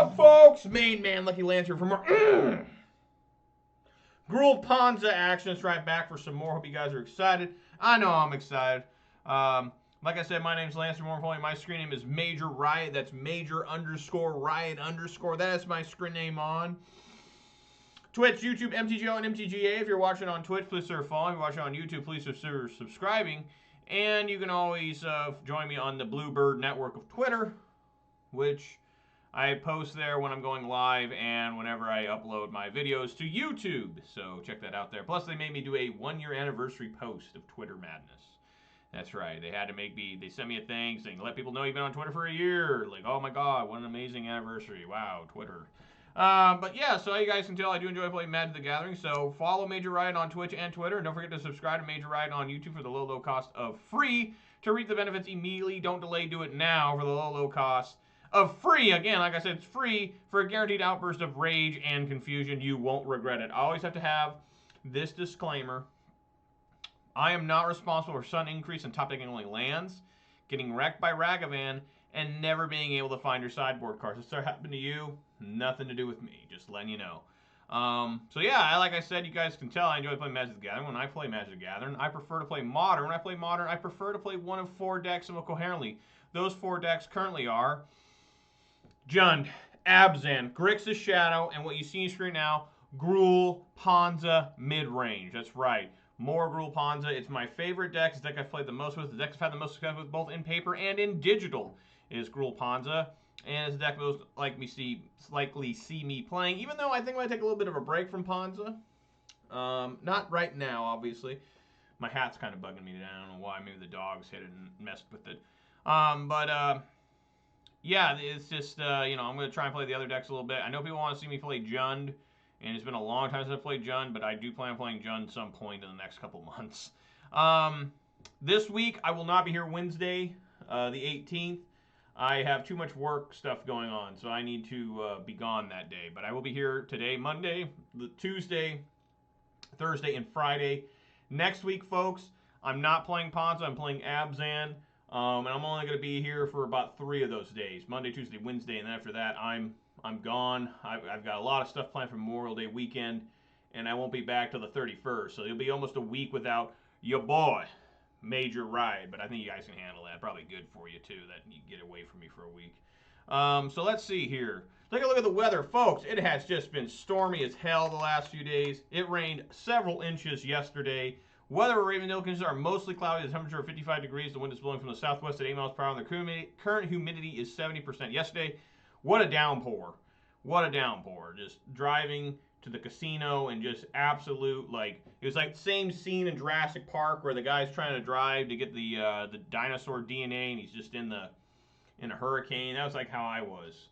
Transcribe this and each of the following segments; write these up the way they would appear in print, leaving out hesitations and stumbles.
up, folks? Main man Lucky Lancer for more Gruul Ponza action. It's right back for some more. Hope you guys are excited. I know I'm excited. Like I said, my name's Lancer. More importantly, my screen name is Major Riot. That's Major_Riot_. That is my screen name on Twitch, YouTube, MTGO, and MTGA. If you're watching on Twitch, please consider following. If you're watching on YouTube, please consider subscribing. And you can always join me on the Bluebird network of Twitter, which I post there when I'm going live and whenever I upload my videos to YouTube. So check that out there. Plus, they made me do a 1-year anniversary post of Twitter Madness. That's right. They had to make me, they sent me a thing saying, let people know you've been on Twitter for a year. Like, oh my God, what an amazing anniversary. Wow, Twitter. But yeah, so you guys can tell I do enjoy playing Magic the Gathering. So follow Major Riot on Twitch and Twitter. And don't forget to subscribe to Major Riot on YouTube for the low cost of free. To reap the benefits immediately, don't delay, do it now for the low cost of free. Again, like I said, it's free for a guaranteed outburst of rage and confusion. You won't regret it. I always have to have this disclaimer. I am not responsible for sudden increase in top decking only lands, getting wrecked by Ragavan, and never being able to find your sideboard cards. If that happened to you, nothing to do with me. Just letting you know. So yeah, like I said, you guys can tell I enjoy playing Magic the Gathering. When I play Magic the Gathering, I prefer to play Modern. When I play Modern, I prefer to play one of 4 decks somewhat coherently. Those 4 decks currently are Jund, Abzan, Grixis Shadow, and what you see on screen now, Gruul Ponza Midrange. That's right. More Gruul Ponza. It's my favorite deck. It's the deck I've played the most with. The deck I've had the most success with both in paper and in digital is Gruul Ponza. And it's the deck most likely see me playing, even though I think I'm going to take a little bit of a break from Ponza. Not right now, obviously. My hat's kind of bugging me today. I don't know why. Maybe the dogs hit it and messed with it. Yeah, it's just, you know, I'm going to try and play the other decks a little bit. I know people want to see me play Jund, and it's been a long time since I've played Jund, but I do plan on playing Jund at some point in the next couple months. This week, I will not be here Wednesday, the 18th. I have too much work stuff going on, so I need to be gone that day. But I will be here today, Monday, Tuesday, Thursday, and Friday. Next week, folks, I'm not playing Ponza. I'm playing Abzan. And I'm only going to be here for about 3 of those days, Monday, Tuesday, Wednesday, and then after that, I'm gone. I've got a lot of stuff planned for Memorial Day weekend, and I won't be back till the 31st, so it'll be almost a week without your boy, Major Riot, but I think you guys can handle that. Probably good for you, too, that you get away from me for a week. So let's see here. Take a look at the weather. Folks, it has just been stormy as hell the last few days. It rained several inches yesterday. Weather for Raven Hill conditions are mostly cloudy. The temperature of 55 degrees. The wind is blowing from the southwest at 8 miles per hour. And the current humidity is 70%. Yesterday, what a downpour. What a downpour. Just driving to the casino and just absolute, like, it was like the same scene in Jurassic Park where the guy's trying to drive to get the dinosaur DNA and he's just in a hurricane. That was like how I was.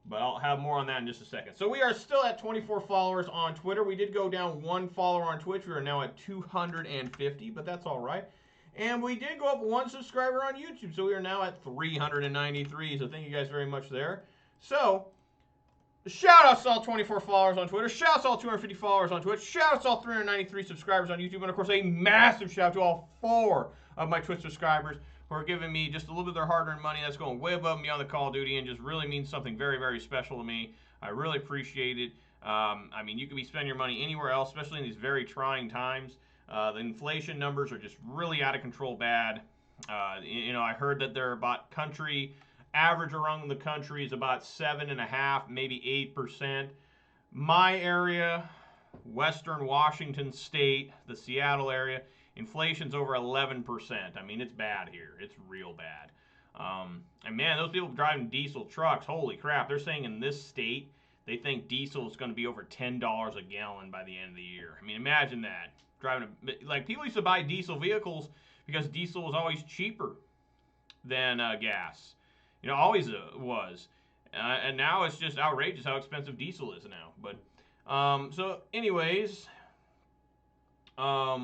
But I'll have more on that in just a second. So we are still at 24 followers on Twitter. We did go down 1 follower on Twitch. We are now at 250, but that's all right. And we did go up 1 subscriber on YouTube. So we are now at 393. So thank you guys very much there. So shout out to all 24 followers on Twitter. Shout out to all 250 followers on Twitch. Shout out to all 393 subscribers on YouTube. And of course, a massive shout out to all 4 of my Twitch subscribers who are giving me just a little bit of their hard-earned money. That's going way above and beyond the Call of Duty and just really means something very, very special to me. I really appreciate it. I mean, you could be spending your money anywhere else, especially in these very trying times. The inflation numbers are just really out of control bad. You know, I heard that they're about average around the country is about 7.5%, maybe 8%. My area, Western Washington State, the Seattle area, inflation's over 11%. I mean, it's bad here. It's real bad. And man, those people driving diesel trucks, holy crap. They're saying in this state, they think diesel is going to be over $10 a gallon by the end of the year. I mean, imagine that. Like, people used to buy diesel vehicles because diesel was always cheaper than gas. You know, always was. And now it's just outrageous how expensive diesel is now. But, so anyways, let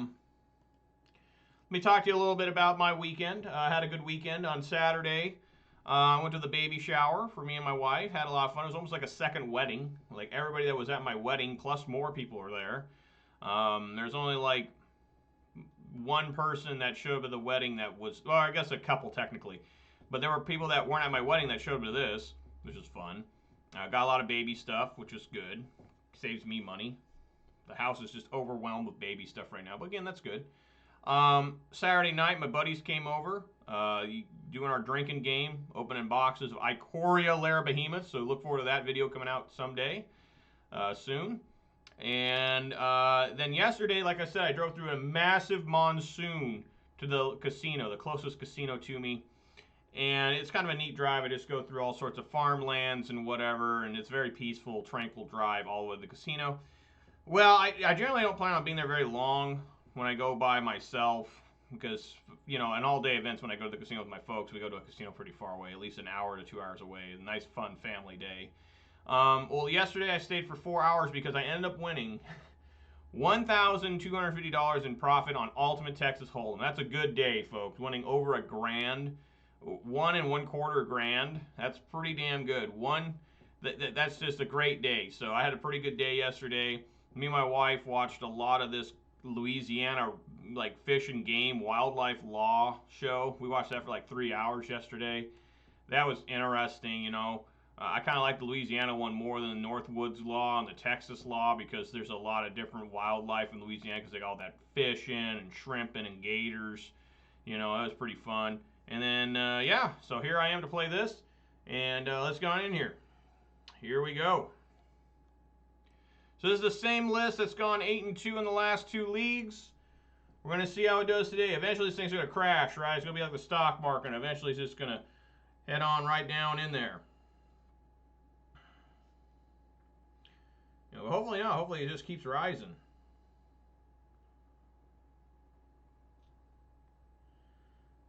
me talk to you a little bit about my weekend. I had a good weekend on Saturday. I went to the baby shower for me and my wife. Had a lot of fun. It was almost like a second wedding. Like, everybody that was at my wedding, plus more people were there. There's only like 1 person that showed up at the wedding that was, well, I guess a couple technically. But there were people that weren't at my wedding that showed up to this, which is fun. Got a lot of baby stuff, which is good. Saves me money. The house is just overwhelmed with baby stuff right now. But again, that's good. Saturday night, my buddies came over, doing our drinking game, opening boxes of Ikoria Lair Behemoths. So look forward to that video coming out someday, soon. And then yesterday, like I said, I drove through a massive monsoon to the casino, the closest casino to me. And it's kind of a neat drive. I just go through all sorts of farmlands and whatever, and it's a very peaceful, tranquil drive all the way to the casino. Well, I generally don't plan on being there very long when I go by myself because, you know, an all-day events when I go to the casino with my folks, we go to a casino pretty far away, at least an hour to 2 hours away. A nice, fun family day. Well, yesterday I stayed for 4 hours because I ended up winning $1,250 in profit on Ultimate Texas Hold'em. That's a good day, folks. Winning over $1,000, 1 1/4 grand. That's pretty damn good. That's just a great day. So I had a pretty good day yesterday. Me and my wife watched a lot of this Louisiana like fish and game wildlife law show. We watched that for like 3 hours yesterday. That was interesting, you know. I kind of like the Louisiana one more than the Northwoods law and the Texas law because there's a lot of different wildlife in Louisiana because they got all that fishing and shrimping and gators. You know, that was pretty fun. And then, yeah, so here I am to play this. And let's go on in here. Here we go. So this is the same list that's gone 8-2 in the last 2 leagues. We're going to see how it does today. Eventually this thing's going to crash, right? It's going to be like the stock market. And eventually it's just going to head on right down in there. You know, hopefully not. Hopefully it just keeps rising.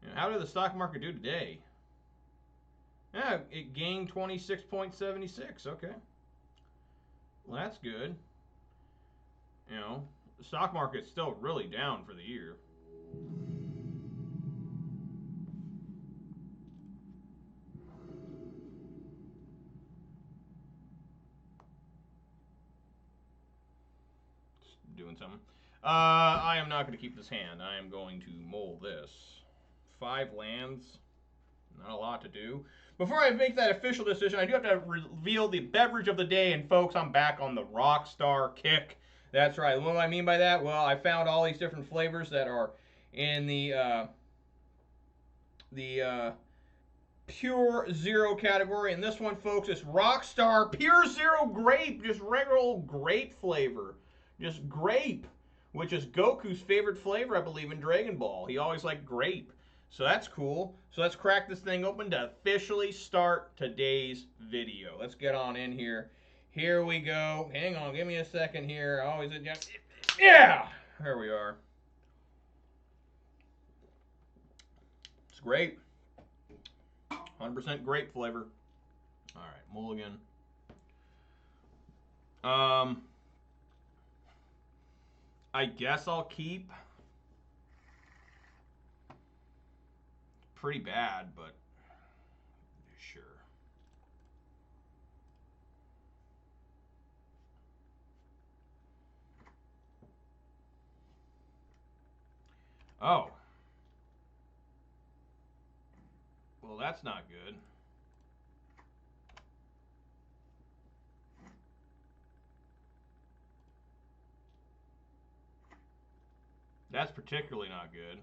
You know, how did the stock market do today? Yeah, it gained 26.76. Okay. Well, that's good. You know, the stock market's still really down for the year. Just doing something. I am not going to keep this hand. I am going to mold this. 5 lands. Not a lot to do. Before I make that official decision, I do have to reveal the beverage of the day. And folks, I'm back on the Rockstar kick. That's right. What do I mean by that? Well, I found all these different flavors that are in the Pure Zero category. And this one, folks, is Rockstar Pure Zero Grape. Just regular old grape flavor. Just grape, which is Goku's favorite flavor, I believe, in Dragon Ball. He always liked grape. So that's cool. So let's crack this thing open to officially start today's video. Let's get on in here. Here we go. Hang on, give me a second here. Always adjust. Yeah! There we are. It's grape. 100% grape flavor. All right, mulligan. I guess I'll keep. Pretty bad, but sure. Oh. Well, that's not good. That's particularly not good.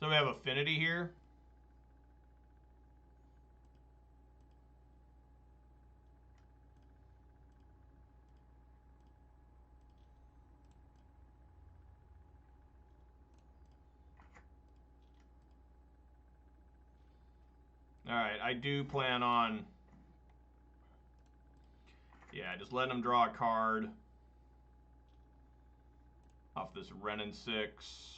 So we have Affinity here. Alright, I do plan on, yeah, just letting them draw a card off this Renin 6.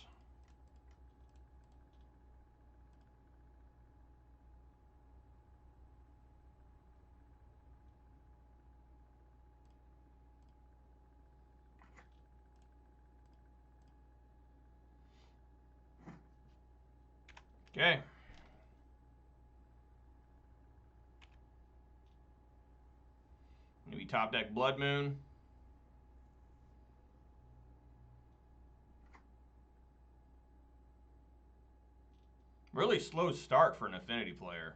Okay. Maybe top deck Blood Moon. Really slow start for an Affinity player.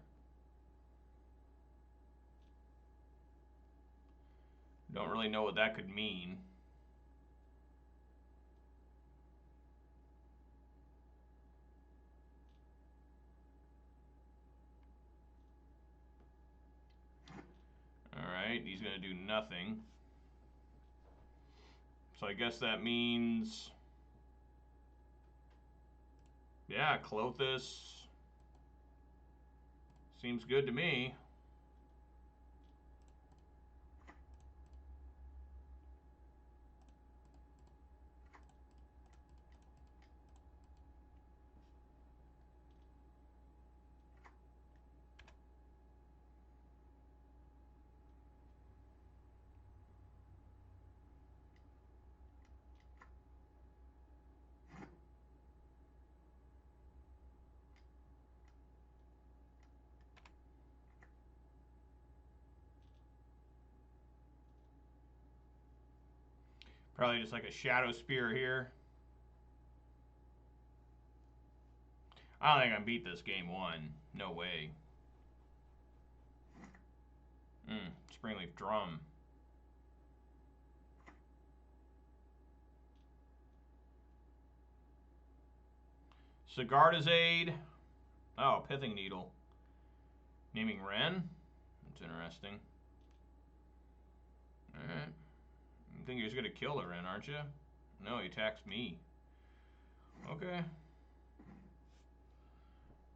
Don't really know what that could mean. Alright, he's going to do nothing. So I guess that means... yeah, Klothys seems good to me. Probably just like a Shadow Spear here. I don't think I can beat this game one. No way. Springleaf Drum. Sigarda's Aid. Oh, Pithing Needle. Naming Wren. That's interesting. Alright. You think you're just going to kill the Wren, aren't you? No, he attacks me. Okay.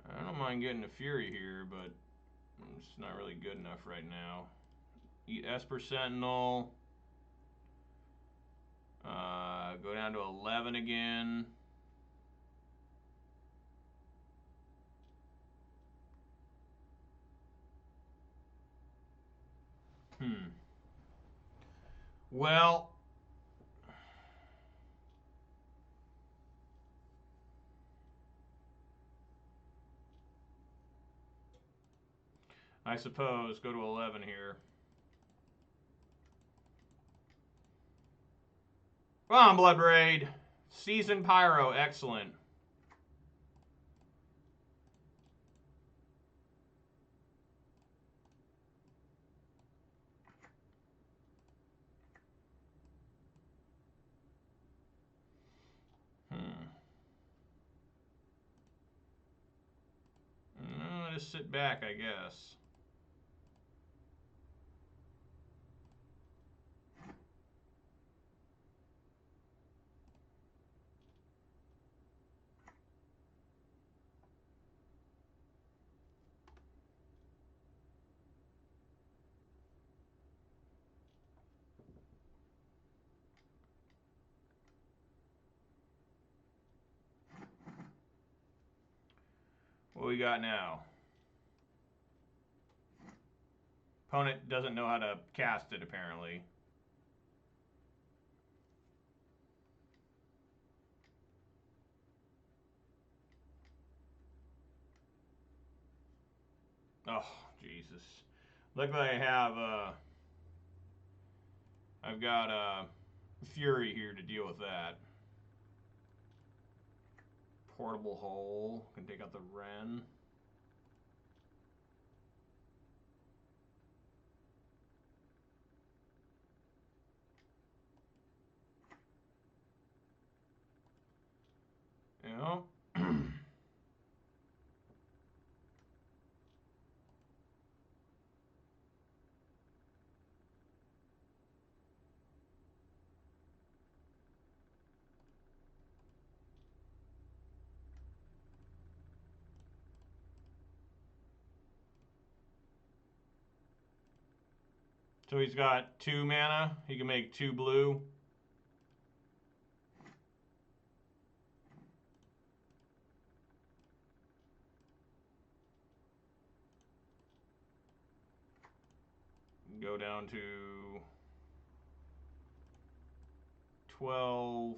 I don't mind getting a Fury here, but it's not really good enough right now. Eat Esper Sentinel. Go down to 11 again. Well, I suppose go to 11 here. Come on, Blood Raid. Seasoned Pyro, excellent. Just sit back, I guess. What we got now? Opponent doesn't know how to cast it, apparently. Oh, Jesus. Luckily I have, I've got, Fury here to deal with that. Portable Hole. Can take out the Wren. Yeah. So he's got 2 mana. He can make 2 blue. Go down to 12.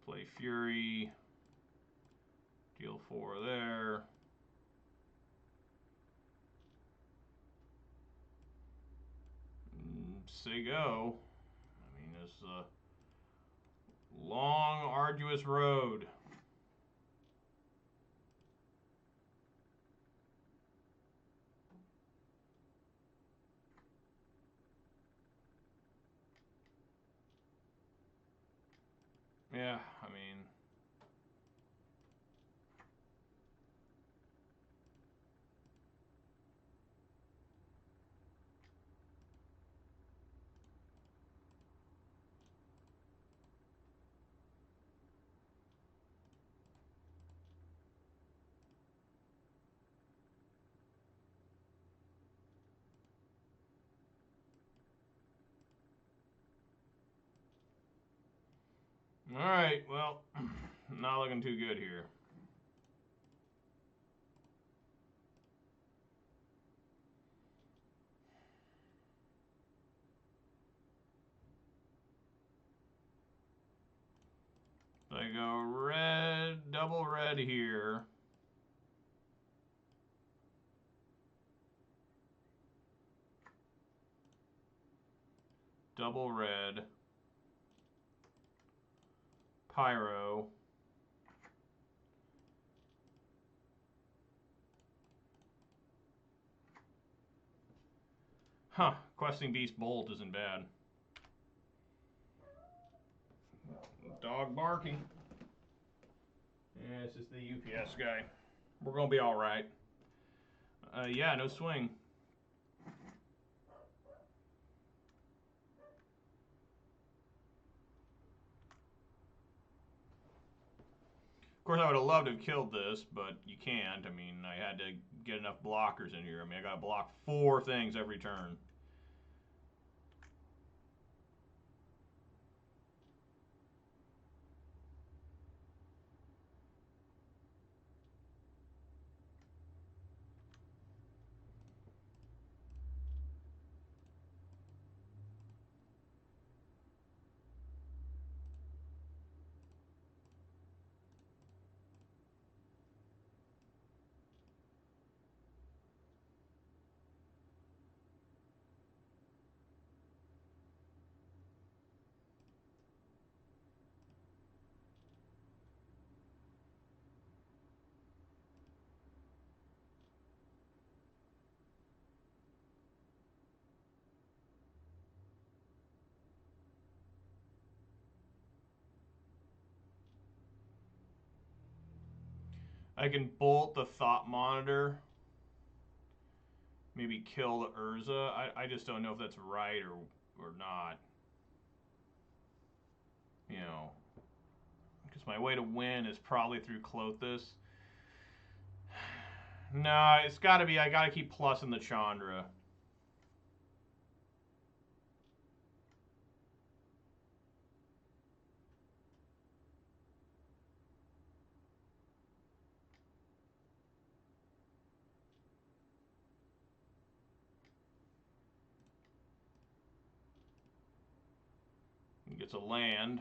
Play Fury. Deal 4 there. Say go. I mean, it's a long, arduous road. Yeah, I mean... Alright, well, not looking too good here. I go red, double red here. Double red. Pyro. Huh, Questing Beast Bolt isn't bad. Dog barking. Yeah, it's just the UPS guy. We're gonna be alright. Yeah, no swing. Of course, I would have loved to have killed this, but you can't. I mean, I had to get enough blockers in here. I mean, I gotta block 4 things every turn. I can bolt the Thought Monitor. Maybe kill the Urza. I just don't know if that's right or not. You know, because my way to win is probably through Klothys. No, it's got to be. I got to keep plus in the Chandra. He gets a land.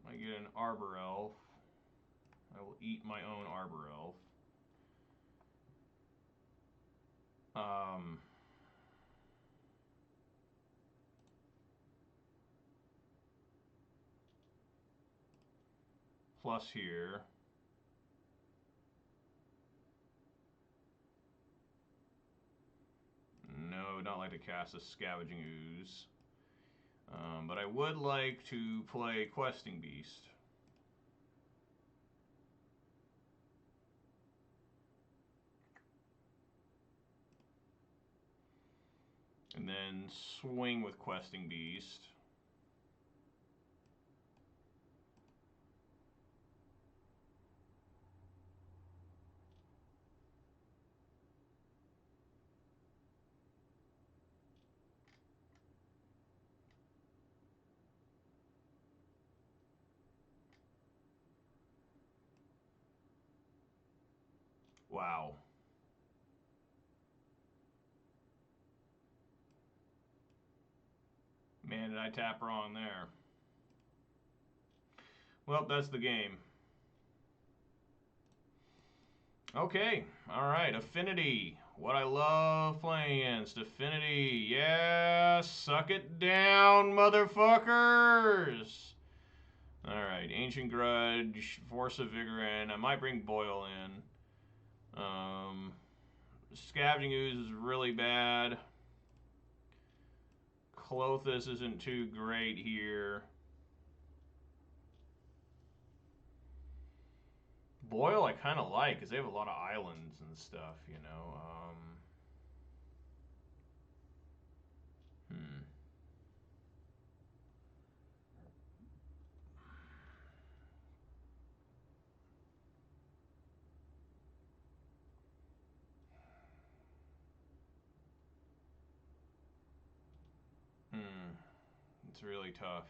I get an Arbor Elf. I will eat my own Arbor Elf. Plus here. No, not like to cast a Scavenging Ooze. But I would like to play Questing Beast. And then swing with Questing Beast. Wow. Man, did I tap wrong there. Well, that's the game. Okay, alright, Affinity. What I love playing against. Affinity. Yeah, suck it down, motherfuckers! Alright, Ancient Grudge, Force of Vigor in. I might bring Boyle in. Scavenging Ooze is really bad. Clothis isn't too great here. Boil I kind of like because they have a lot of islands and stuff, you know. It's really tough.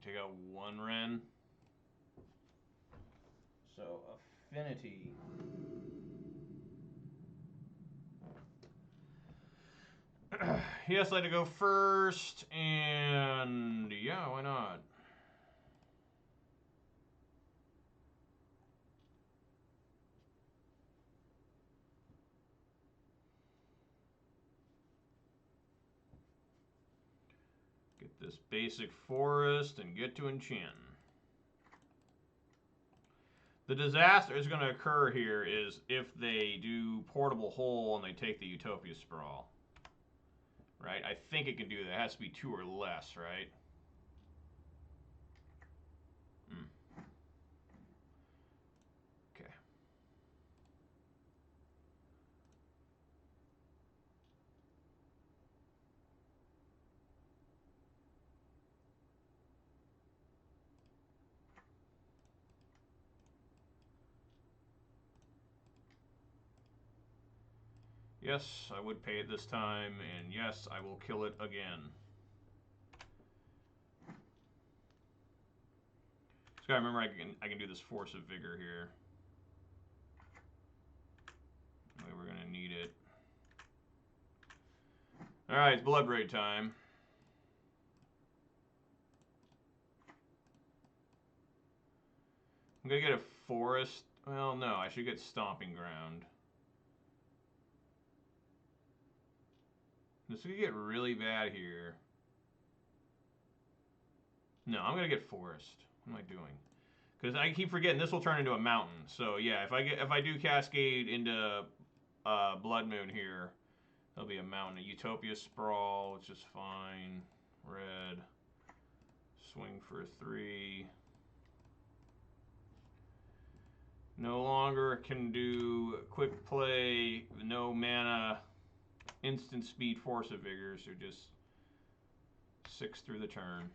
Take out one Ren. So, Affinity. Yes, I had to go first, and yeah, why not? Get this basic forest and get to enchant. The disaster is going to occur here is if they do Portable Hole and they take the Utopia Sprawl. Right? I think it can do that. It has to be 2 or less, right? Okay. Yes, I would pay it this time, and yes, I will kill it again. Just gotta remember I can do this Force of Vigor here. We're gonna need it. Alright, it's Blood Raid time. I'm gonna get a Forest. Well, no, I should get Stomping Ground. This is gonna get really bad here. No, I'm gonna get Forest. What am I doing? Because I keep forgetting this will turn into a mountain. So yeah, if I do Cascade into Blood Moon here, there'll be a mountain. A Utopia Sprawl, which is fine. Red. Swing for 3. No longer can do quick play, no mana, instant speed, Force of Vigor, so just 6 through the turn.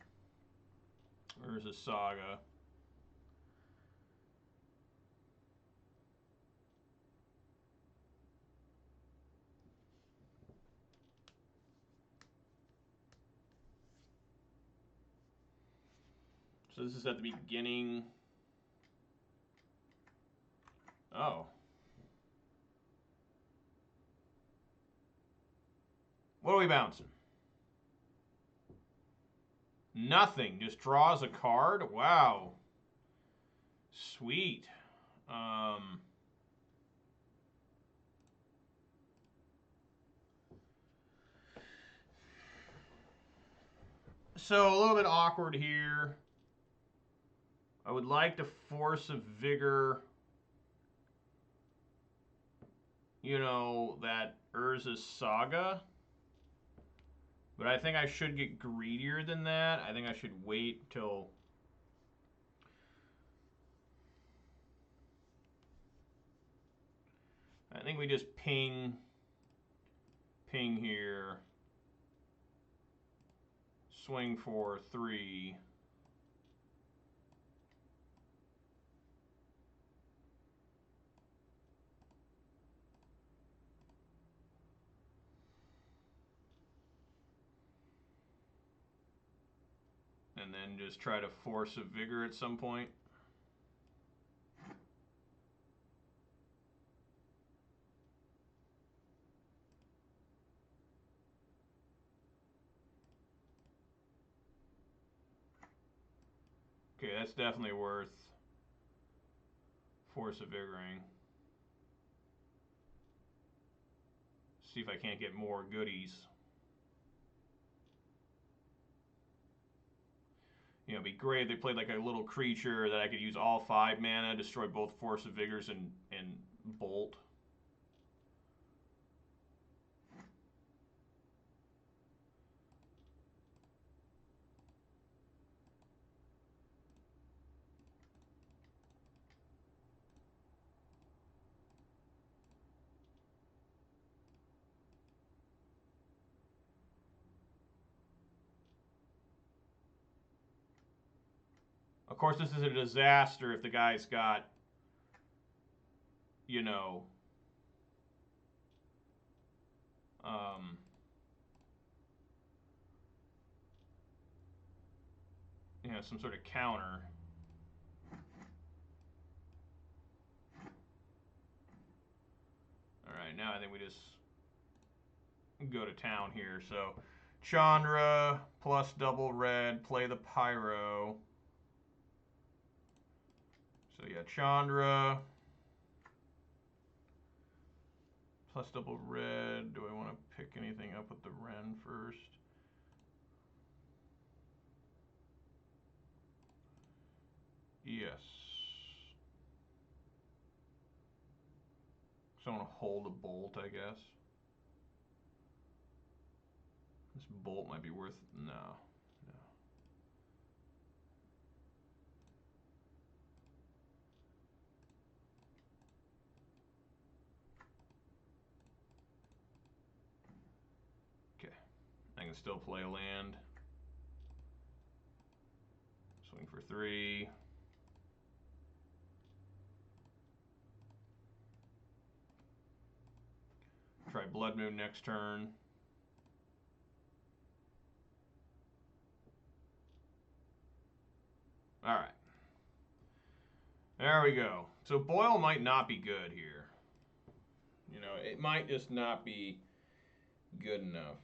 There's a Saga. So this is at the beginning. Oh. What are we bouncing? Nothing. Just draws a card? Wow. Sweet. So a little bit awkward here. I would like to Force of Vigor, you know, that Urza's Saga. But I think I should get greedier than that. I think I should wait till... I think we just ping here. Swing for 3. And then just try to Force of Vigor at some point. Okay, that's definitely worth Force of Vigoring. See if I can't get more goodies. You know, it'd be great if they played like a little creature that I could use all 5 mana, destroy both Force of Vigors and Bolt. Of course, this is a disaster if the guy's got, you know, some sort of counter. All right, now I think we just go to town here. So Chandra plus double red, play the Pyro. So yeah, Chandra plus double red. Do I want to pick anything up with the Ren first? Yes. So I want to hold a Bolt, I guess. This Bolt might be worth... No. Okay. I can still play a land. Swing for 3. Try Blood Moon next turn. All right. There we go. So Boil might not be good here. You know, it might just not be good enough.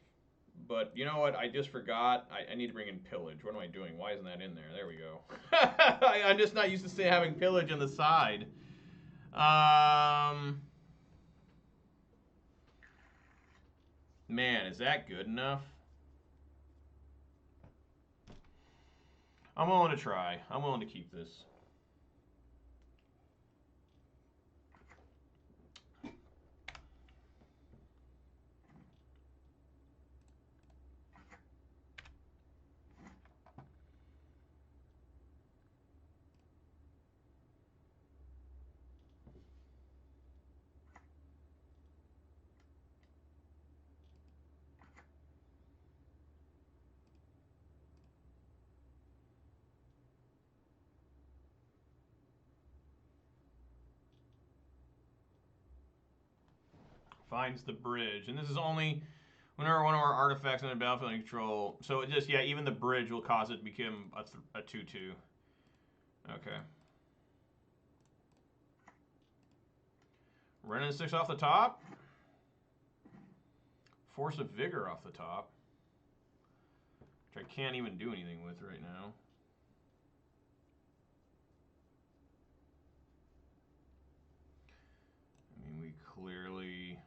But you know what? I just forgot. I need to bring in Pillage. What am I doing? Why isn't that in there? There we go. I'm just not used to having Pillage on the side. Man, is that good enough? I'm willing to try. I'm willing to keep this. Finds the bridge. And this is only whenever one of our artifacts on the battlefield in control. So it just, yeah, even the bridge will cause it to become a 2/2. Okay. Renin 6 off the top. Force of Vigor off the top. Which I can't even do anything with right now. I mean, we clearly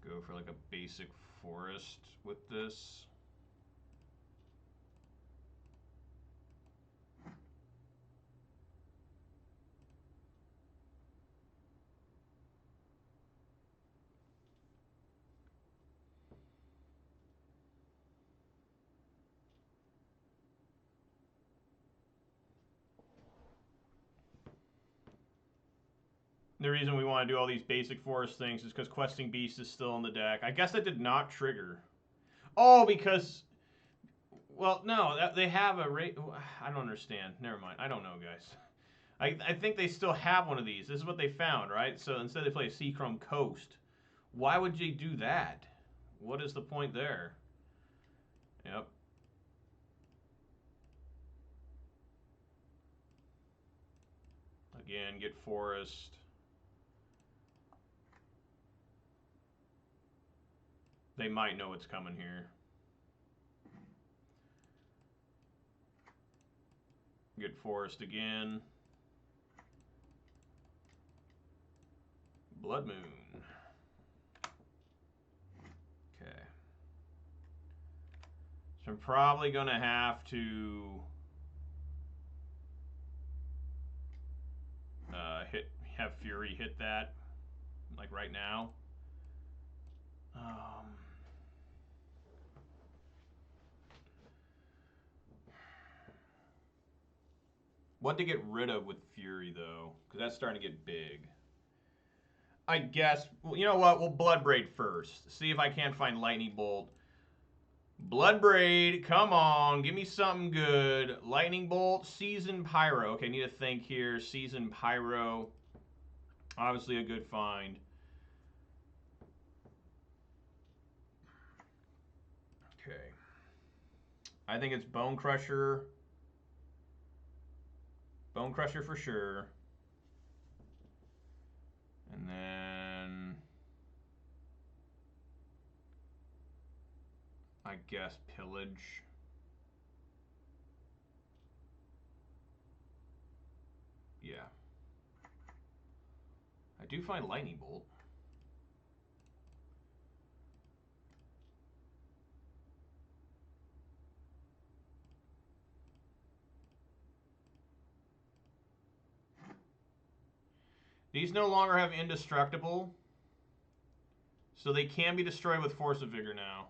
go for like a basic forest with this. The reason we want to do all these basic forest things is because Questing Beast is still in the deck. I guess that did not trigger. Oh, because... Well, no, they have a rate. I don't understand. Never mind. I don't know, guys. I think they still have one of these. This is what they found, right? So instead they play a Seachrome Coast. Why would you do that? What is the point there? Yep. Again, get Forest. They might know what's coming here. Get Forest again. Blood Moon. Okay. So I'm probably going to have to have Fury hit that, like right now. What to get rid of with Fury, though? Because that's starting to get big. I guess, well, you know what? We'll Bloodbraid first. See if I can't find Lightning Bolt. Bloodbraid, come on. Give me something good. Lightning Bolt, Seasoned Pyro. Okay, need to think here. Seasoned Pyro. Obviously a good find. Okay. I think it's Bone Crusher. Bone Crusher for sure. And then I guess Pillage. Yeah. I do find Lightning Bolt. These no longer have Indestructible, so they can be destroyed with Force of Vigor now.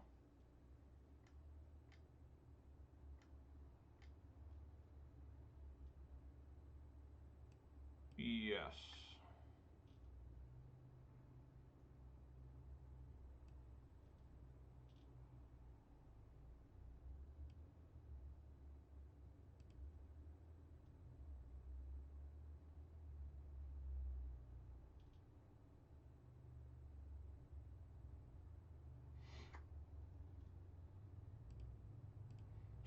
Yes.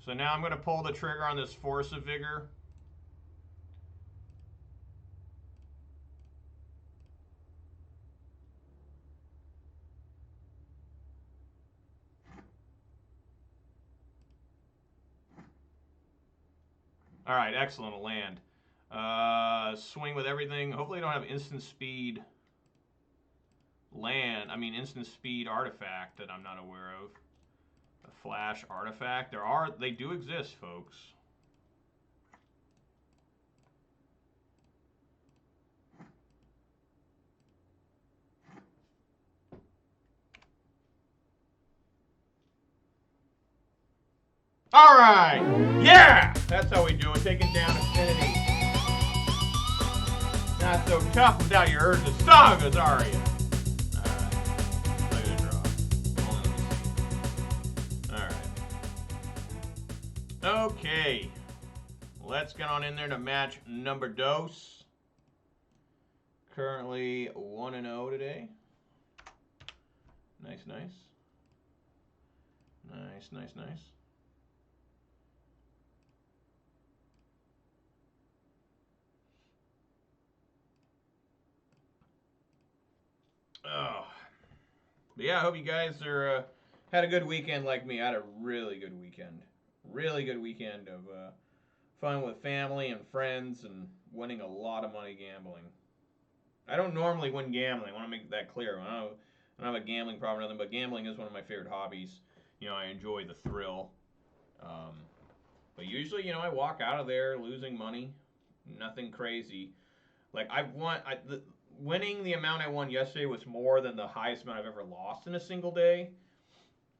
So now I'm going to pull the trigger on this Force of Vigor. All right, excellent, a land. Swing with everything. Hopefully I don't have instant speed land. I mean instant speed artifact that I'm not aware of. A flash artifact. They do exist, folks. All right, yeah, that's how we do it. Taking down Affinity. Not so tough without your Urge of Sagas, are you? All right, play the draw. All right. Okay, let's get on in there to match number dos. Currently 1-0 today. Nice, nice. Nice, nice, nice. Oh, but yeah, I hope you guys are had a good weekend like me. I had a really good weekend. Really good weekend of fun with family and friends and winning a lot of money gambling. I don't normally win gambling. I want to make that clear. I don't have a gambling problem or nothing, but gambling is one of my favorite hobbies. You know, I enjoy the thrill. But usually, you know, I walk out of there losing money. Nothing crazy. Like winning the amount I won yesterday was more than the highest amount I've ever lost in a single day.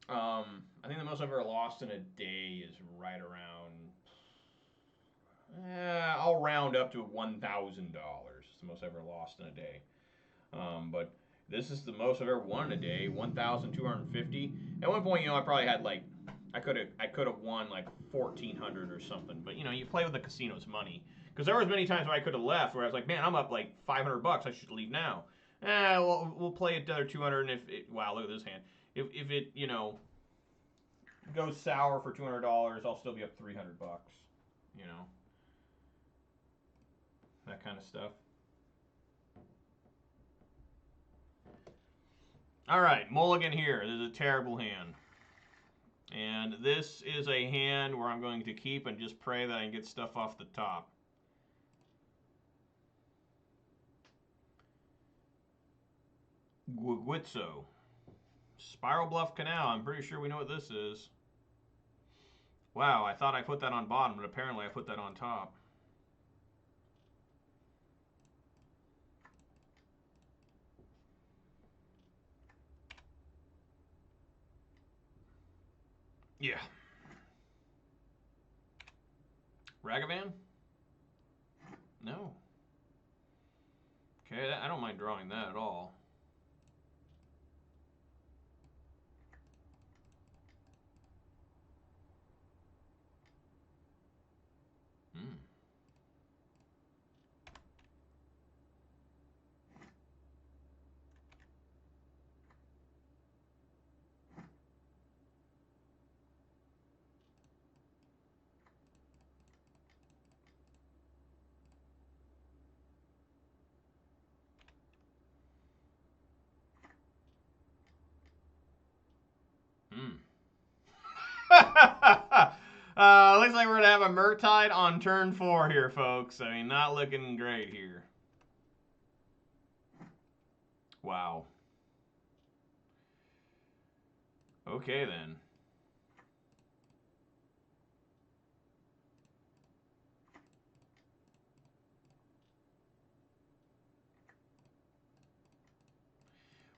I think the most I've ever lost in a day is right around. I'll round up to $1,000. It's the most I've ever lost in a day. But this is the most I've ever won in a day, 1,250. At one point, you know, I probably had like I could have won like 1,400 or something. But you know, you play with the casino's money. Because there was many times where I could have left, where I was like, man, I'm up like $500. I should leave now. We'll play it to other 200. And if it, wow, look at this hand. If it, you know, goes sour for $200, I'll still be up $300. You know, that kind of stuff. All right, mulligan here. This is a terrible hand. And this is a hand where I'm going to keep and just pray that I can get stuff off the top. Guguitso. Spiral Bluff Canal. I'm pretty sure we know what this is. Wow, I thought I put that on bottom, but apparently I put that on top. Yeah. Ragavan? No. Okay, I don't mind drawing that at all. Hmm. Hmm. Looks like we're gonna have a Murktide on turn 4 here, folks. I mean, not looking great here. Wow. Okay then.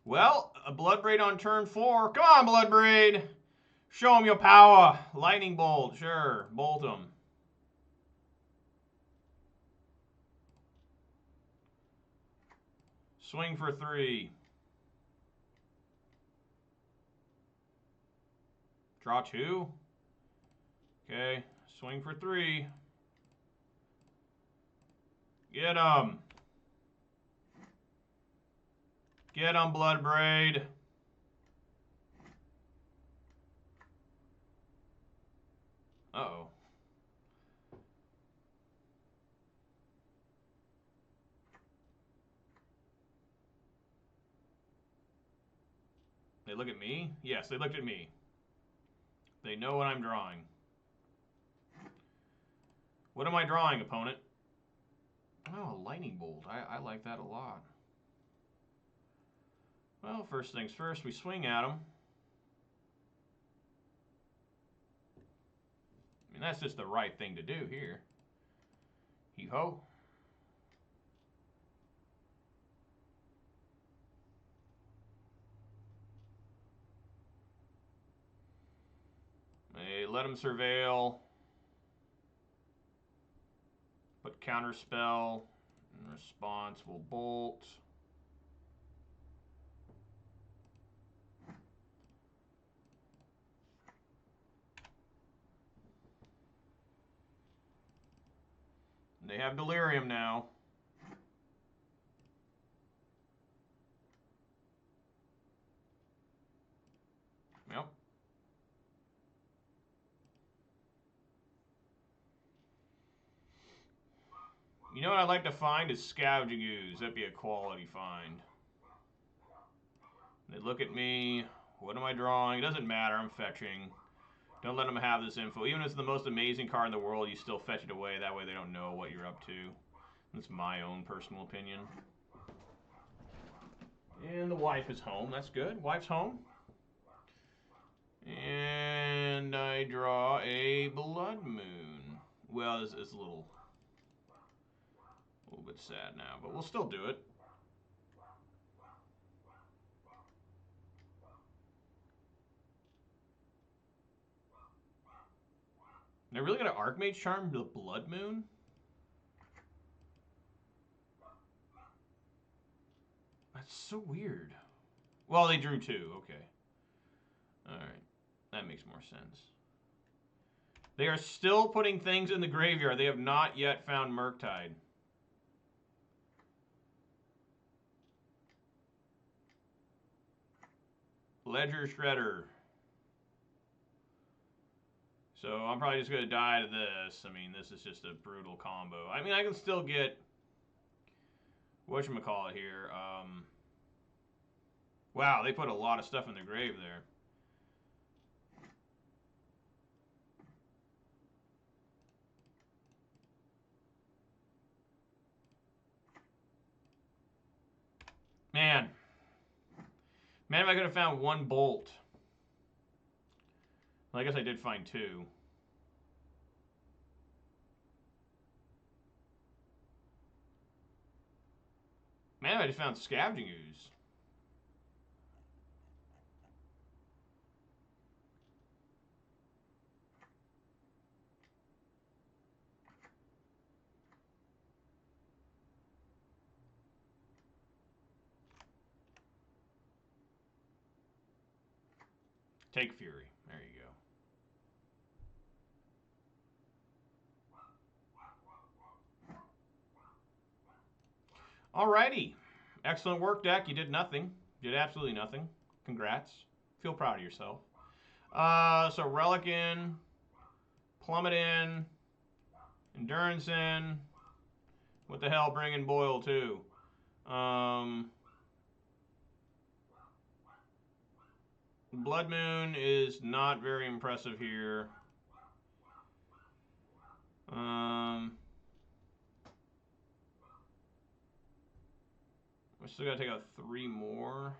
Well, a Bloodbraid on turn 4. Come on, Bloodbraid! Show him your power. Lightning Bolt, sure. Bolt him. Swing for 3. Draw 2. Okay, swing for 3. Get him. Get him, Bloodbraid. Uh-oh. They look at me? Yes, they looked at me. They know what I'm drawing. What am I drawing, opponent? Oh, a lightning bolt. I like that a lot. Well, first things first, we swing at him. I mean, that's just the right thing to do here. Heave-ho. Hey, let him surveil. Put counterspell. In response, we'll bolt. They have delirium now. Yep. You know what I'd like to find is Scavenging Ooze. That'd be a quality find. They look at me. What am I drawing? It doesn't matter. I'm fetching. Don't let them have this info. Even if it's the most amazing card in the world, you still fetch it away. That way they don't know what you're up to. That's my own personal opinion. And the wife is home. That's good. Wife's home. And I draw a Blood Moon. Well, it's a little bit sad now, but we'll still do it. They're really going to Archmage Charm the Blood Moon? That's so weird. Well, they drew 2. Okay. Alright. That makes more sense. They are still putting things in the graveyard. They have not yet found Murktide. Ledger Shredder. So I'm probably just going to die to this. I mean, this is just a brutal combo. I mean, I can still get... whatchamacallit here? Wow, they put a lot of stuff in the grave there. Man, if I could have found 1 bolt. Well, I guess I did find 2. Man, I just found Scavenging Ooze. Take Fury. There you go. Alrighty. Excellent work, deck. You did nothing. You did absolutely nothing. Congrats. Feel proud of yourself. So Relic in, Plummet in, Endurance in. What the hell, bring in Boil too. Blood Moon is not very impressive here. We still gotta take out 3 more.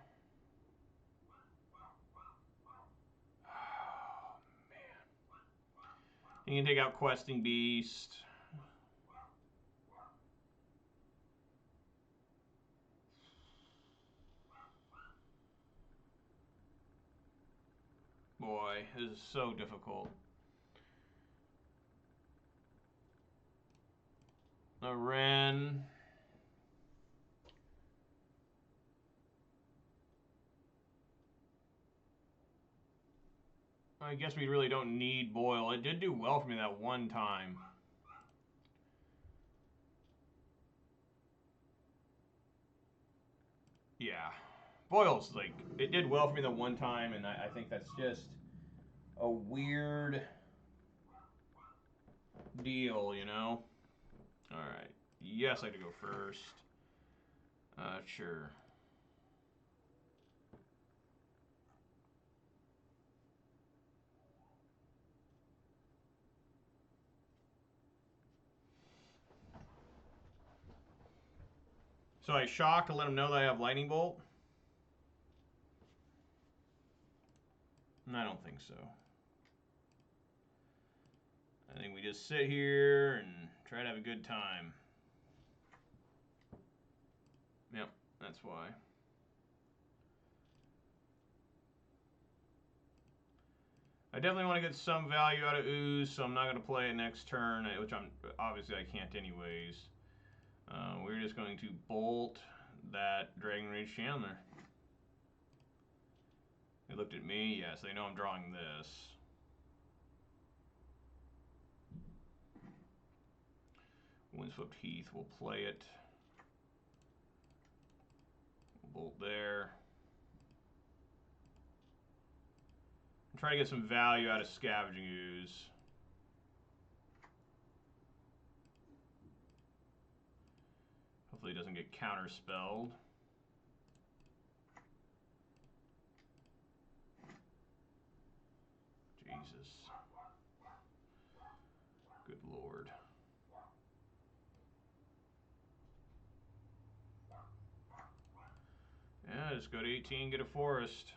Oh, man. You can take out Questing Beast. Boy, this is so difficult. A Ren. I guess we really don't need Boil. It did do well for me that one time. Yeah. Boil's like, it did well for me the one time, and I think that's just a weird deal, you know? Alright. Yes, I have to go first. Sure. So I shock to let him know that I have Lightning Bolt? I don't think so. I think we just sit here and try to have a good time. Yep, that's why. I definitely want to get some value out of Ooze, so I'm not going to play it next turn, which I'm obviously I can't anyways. We're just going to bolt that Dragon Rage Chandler. They looked at me. Yes, they know I'm drawing this. Windswept Heath will play it. Bolt there. Try to get some value out of Scavenging Ooze. Hopefully it doesn't get counterspelled. Jesus. Good Lord. Yeah, just go to 18, get a forest.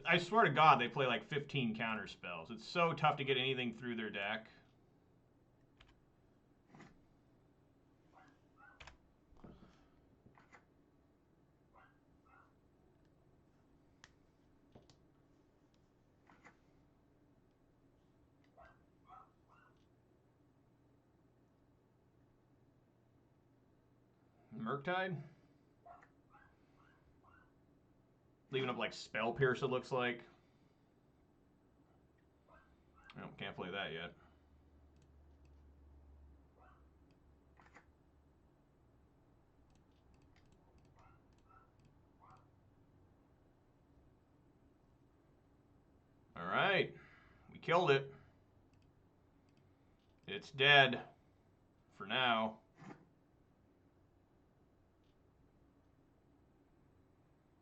I swear to God, they play like 15 counter spells. It's so tough to get anything through their deck. Murktide? Leaving up like Spell Pierce, it looks like. Oh, can't play that yet. Alright. We killed it. It's dead. For now.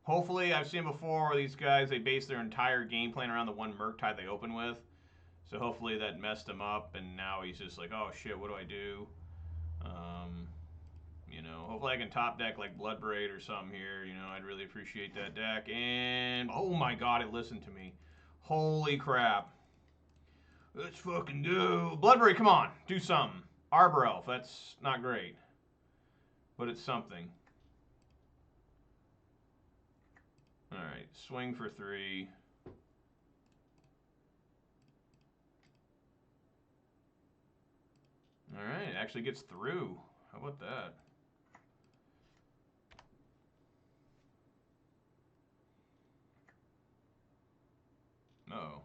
Hopefully, I've seen before these guys, they base their entire game plan around the one Murktide they open with. So hopefully that messed him up, and now he's just like, oh shit, what do I do? You know, hopefully I can top deck like Bloodbraid or something here. You know, I'd really appreciate that deck. And oh my god, it listened to me. Holy crap. Let's fucking go. Bloodbraid, come on. Do something. Arbor Elf, that's not great. But it's something. Alright, swing for 3. Alright, it actually gets through. How about that? Uh-oh.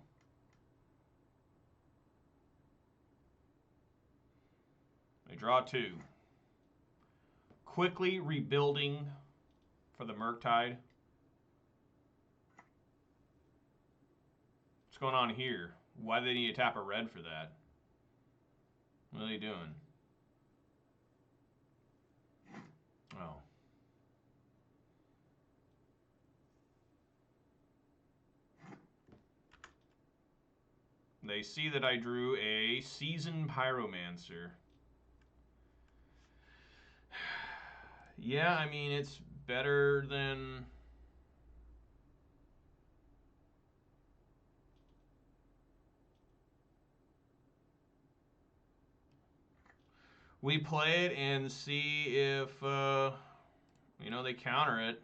They draw 2. Quickly rebuilding for the Murktide. What's going on here? Why do they need to tap a red for that? What are they doing? Oh. They see that I drew a Seasoned Pyromancer. Yeah, I mean, it's better than... We play it and see if, you know, they counter it.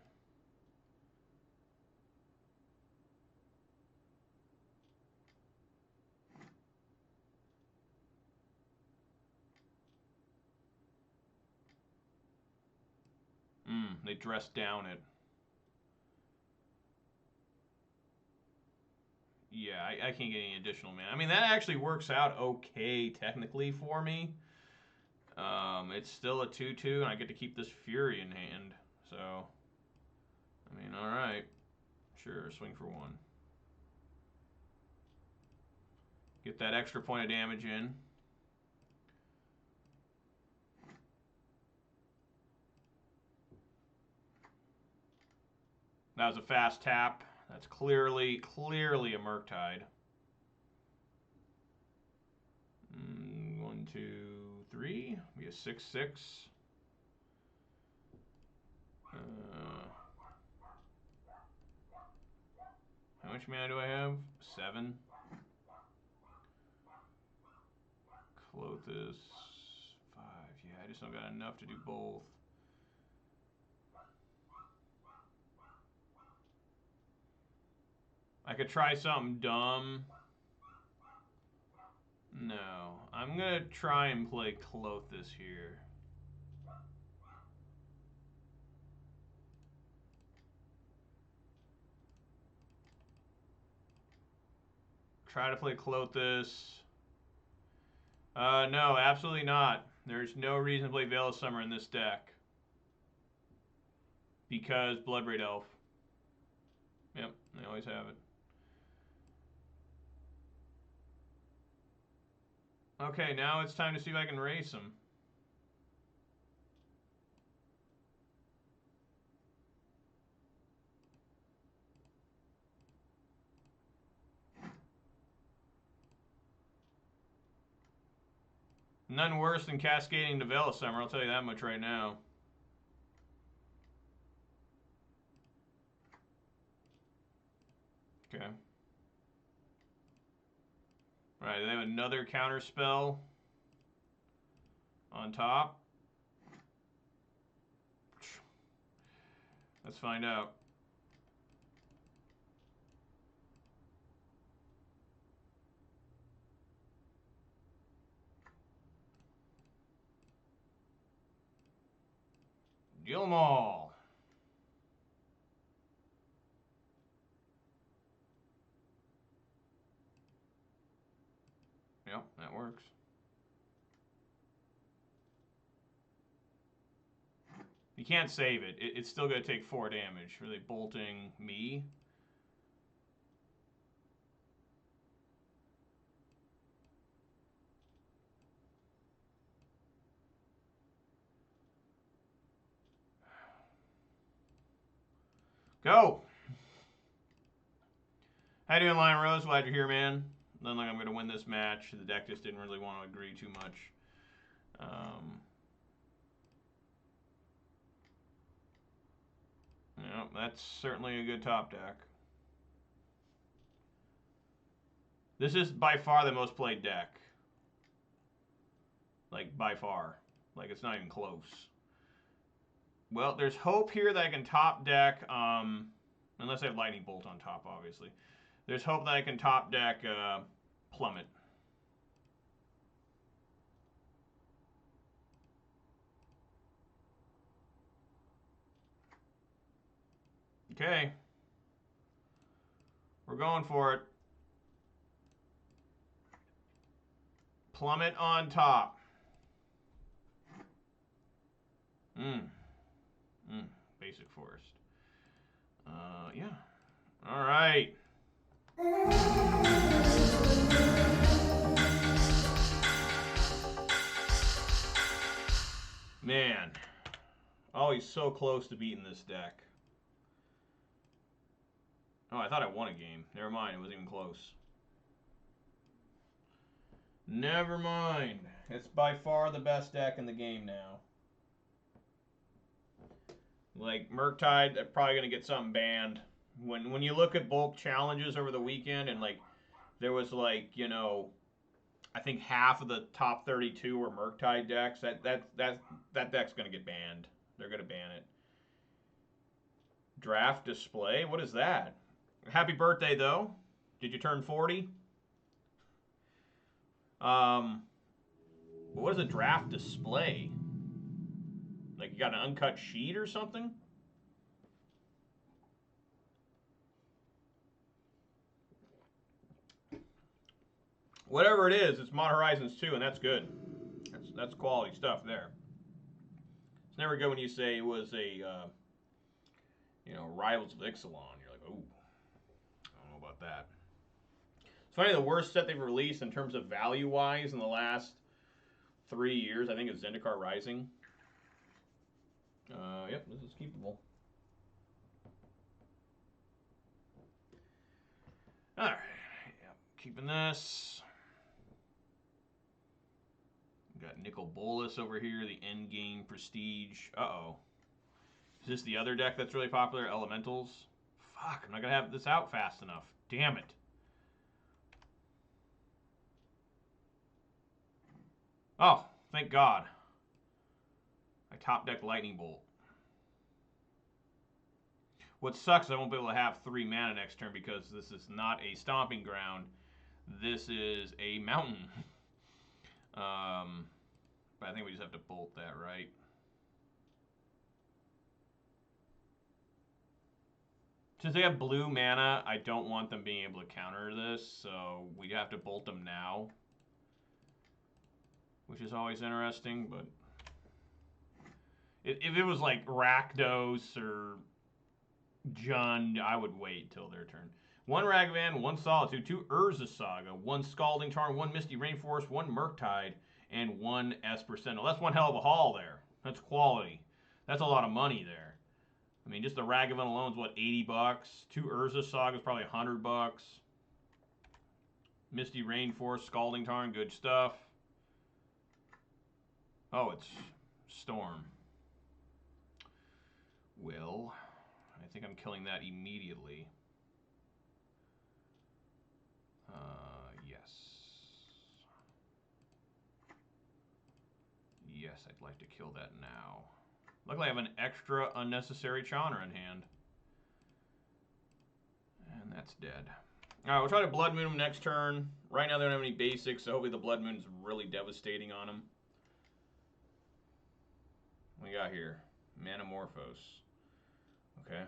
They dress down it. Yeah, I can't get any additional mana. I mean, that actually works out okay technically for me. It's still a 2/2, and I get to keep this Fury in hand. So, I mean, alright. Sure, swing for 1. Get that extra point of damage in. That was a fast tap. That's clearly a Murktide. 1, 2, 3. Be a 6/6. How much mana do I have? 7. Clothis. 5. Yeah, I just don't got enough to do both. I could try something dumb. No. I'm going to try and play Clothis here. Try to play Clothis. No, absolutely not. There's no reason to play Veil of Summer in this deck. Because Bloodbraid Elf. Yep, they always have it. Okay, now it's time to see if I can race them. None worse than cascading to Veil of Summer, I'll tell you that much right now. Okay. Alright, they have another counter spell on top. Let's find out. Deal them all. Yep, that works. You can't save it. It's still going to take 4 damage. Really bolting me. Go! How you doing, Lion Rose? Glad you're here, man. Doesn't look like I'm going to win this match. The deck just didn't really want to agree too much. Yeah, that's certainly a good top deck. This is by far the most played deck. Like, by far. Like, it's not even close. Well, there's hope here that I can top deck, unless I have Lightning Bolt on top, obviously. There's hope that I can top deck Plummet. Okay. We're going for it. Plummet on top. Basic Forest. Yeah. All right. Man. Oh, he's so close to beating this deck. Oh, I thought I won a game. Never mind. It wasn't even close. Never mind. It's by far the best deck in the game now. Like, Murktide, they're probably going to get something banned. When you look at bulk challenges over the weekend, and, like, there was, like, you know, I think half of the top 32 were Murktide decks. That deck's going to get banned. They're going to ban it. Draft display? What is that? Happy birthday, though. Did you turn 40? What is a draft display? Like, you got an uncut sheet or something? Whatever it is, it's Mod Horizons 2, and that's good. That's quality stuff there. It's never good when you say it was a, you know, Rivals of Ixalan. You're like, ooh, I don't know about that. It's funny, the worst set they've released in terms of value-wise in the last 3 years, I think, is Zendikar Rising. Yep, this is keepable. Alright, yep, keeping this. We've got Nicol Bolas over here, the endgame prestige. Uh-oh. Is this the other deck that's really popular? Elementals? Fuck, I'm not going to have this out fast enough. Damn it. Oh, thank God. I top deck Lightning Bolt. What sucks is I won't be able to have 3 mana next turn because this is not a stomping ground. This is a mountain. But I think we just have to bolt that, right? Since they have blue mana, I don't want them being able to counter this, so we have to bolt them now. Which is always interesting, but if it was like Rakdos or Jund, I would wait till their turn. 1 Ragavan, 1 Solitude, 2 Urza Saga, 1 Scalding Tarn, 1 Misty Rainforest, 1 Murktide, and 1 Esper Sentinel. That's one hell of a haul there. That's quality. That's a lot of money there. I mean, just the Ragavan alone is what, 80 bucks? 2 Urza Saga is probably 100 bucks. Misty Rainforest, Scalding Tarn, good stuff. Oh, it's Storm. Well, I think I'm killing that immediately. Yes. Yes, I'd like to kill that now. Luckily, I have an extra unnecessary Chana in hand. And that's dead. Alright, we'll try to Blood Moon them next turn. Right now, they don't have any basics, so hopefully the Blood Moon's really devastating on them. What we got here? Manamorphose. Okay.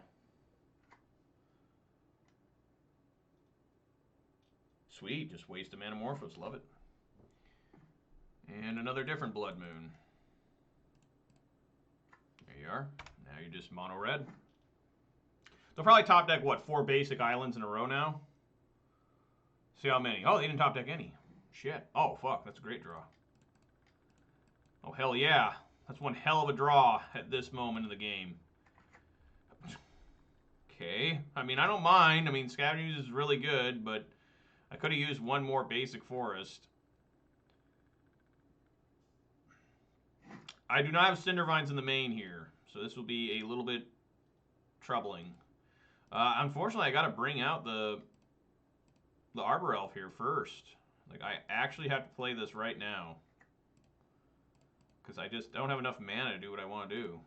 Sweet, just waste a Manamorphose. Love it. And another different Blood Moon. There you are. Now you're just mono red. They'll probably top deck, what, 4 basic islands in a row now? See how many. Oh, they didn't top deck any. Shit. Oh, fuck. That's a great draw. Oh, hell yeah. That's one hell of a draw at this moment of the game. Okay. I mean, I don't mind. I mean, Scavenging is really good, but I could have used 1 more basic forest. I do not have Cindervines in the main here, so this will be a little bit troubling. Unfortunately, I got to bring out the Arbor Elf here first. Like, I actually have to play this right now. Because I just don't have enough mana to do what I want to do.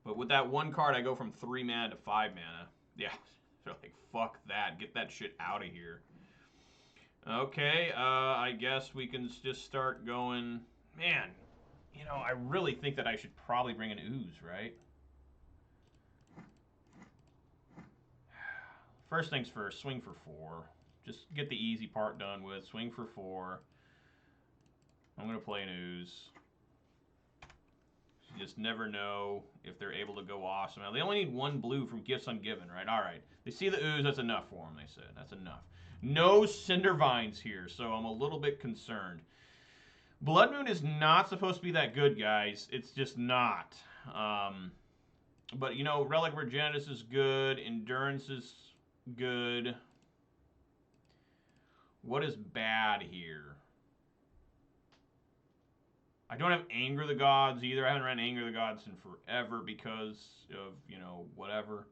But with that one card, I go from 3 mana to 5 mana. Yeah, they're like, fuck that. Get that shit out of here. Okay, I guess we can just start going. Man, you know, I really think that I should probably bring an Ooze, right? First things first, swing for 4. Just get the easy part done with. Swing for 4. I'm going to play an Ooze. You just never know if they're able to go awesome. Now, they only need 1 blue from Gifts Ungiven, right? All right. They see the Ooze. That's enough for them, they said. That's enough. No Cindervines here, so I'm a little bit concerned. Blood Moon is not supposed to be that good, guys. It's just not. But, you know, Relic Regentis is good. Endurance is good. What is bad here? I don't have Anger the Gods either. I haven't ran Anger the Gods in forever because of, you know, whatever.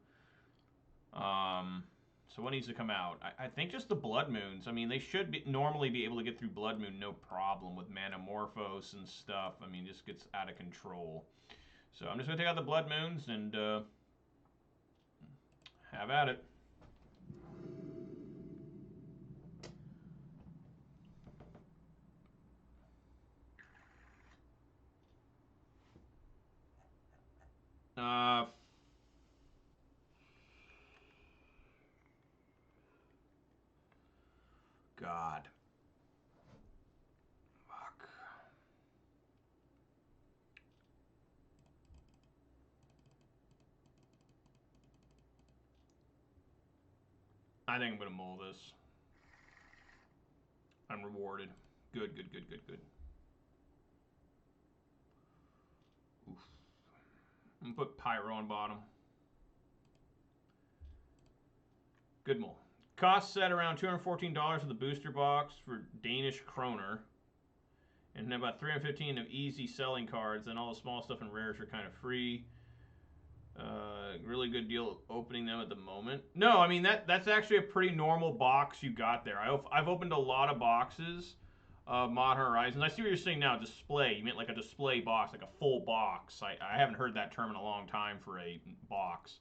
So what needs to come out? I think just the Blood Moons. I mean, they should normally be able to get through Blood Moon no problem with Manamorphose and stuff. I mean, it just gets out of control. So I'm just going to take out the Blood Moons and have at it. God. Fuck. I think I'm going to mull this. I'm rewarded. Good, good, good, good, good. Oof. I'm going to put Pyro on bottom. Good mull. Cost set around $214 for the booster box for Danish Kroner. And then about $315 of easy selling cards. And all the small stuff and rares are kind of free. Really good deal opening them at the moment. No, I mean, that's actually a pretty normal box you got there. I've opened a lot of boxes of Modern Horizons. I see what you're saying now, display. You meant like a display box, like a full box. I haven't heard that term in a long time for a box.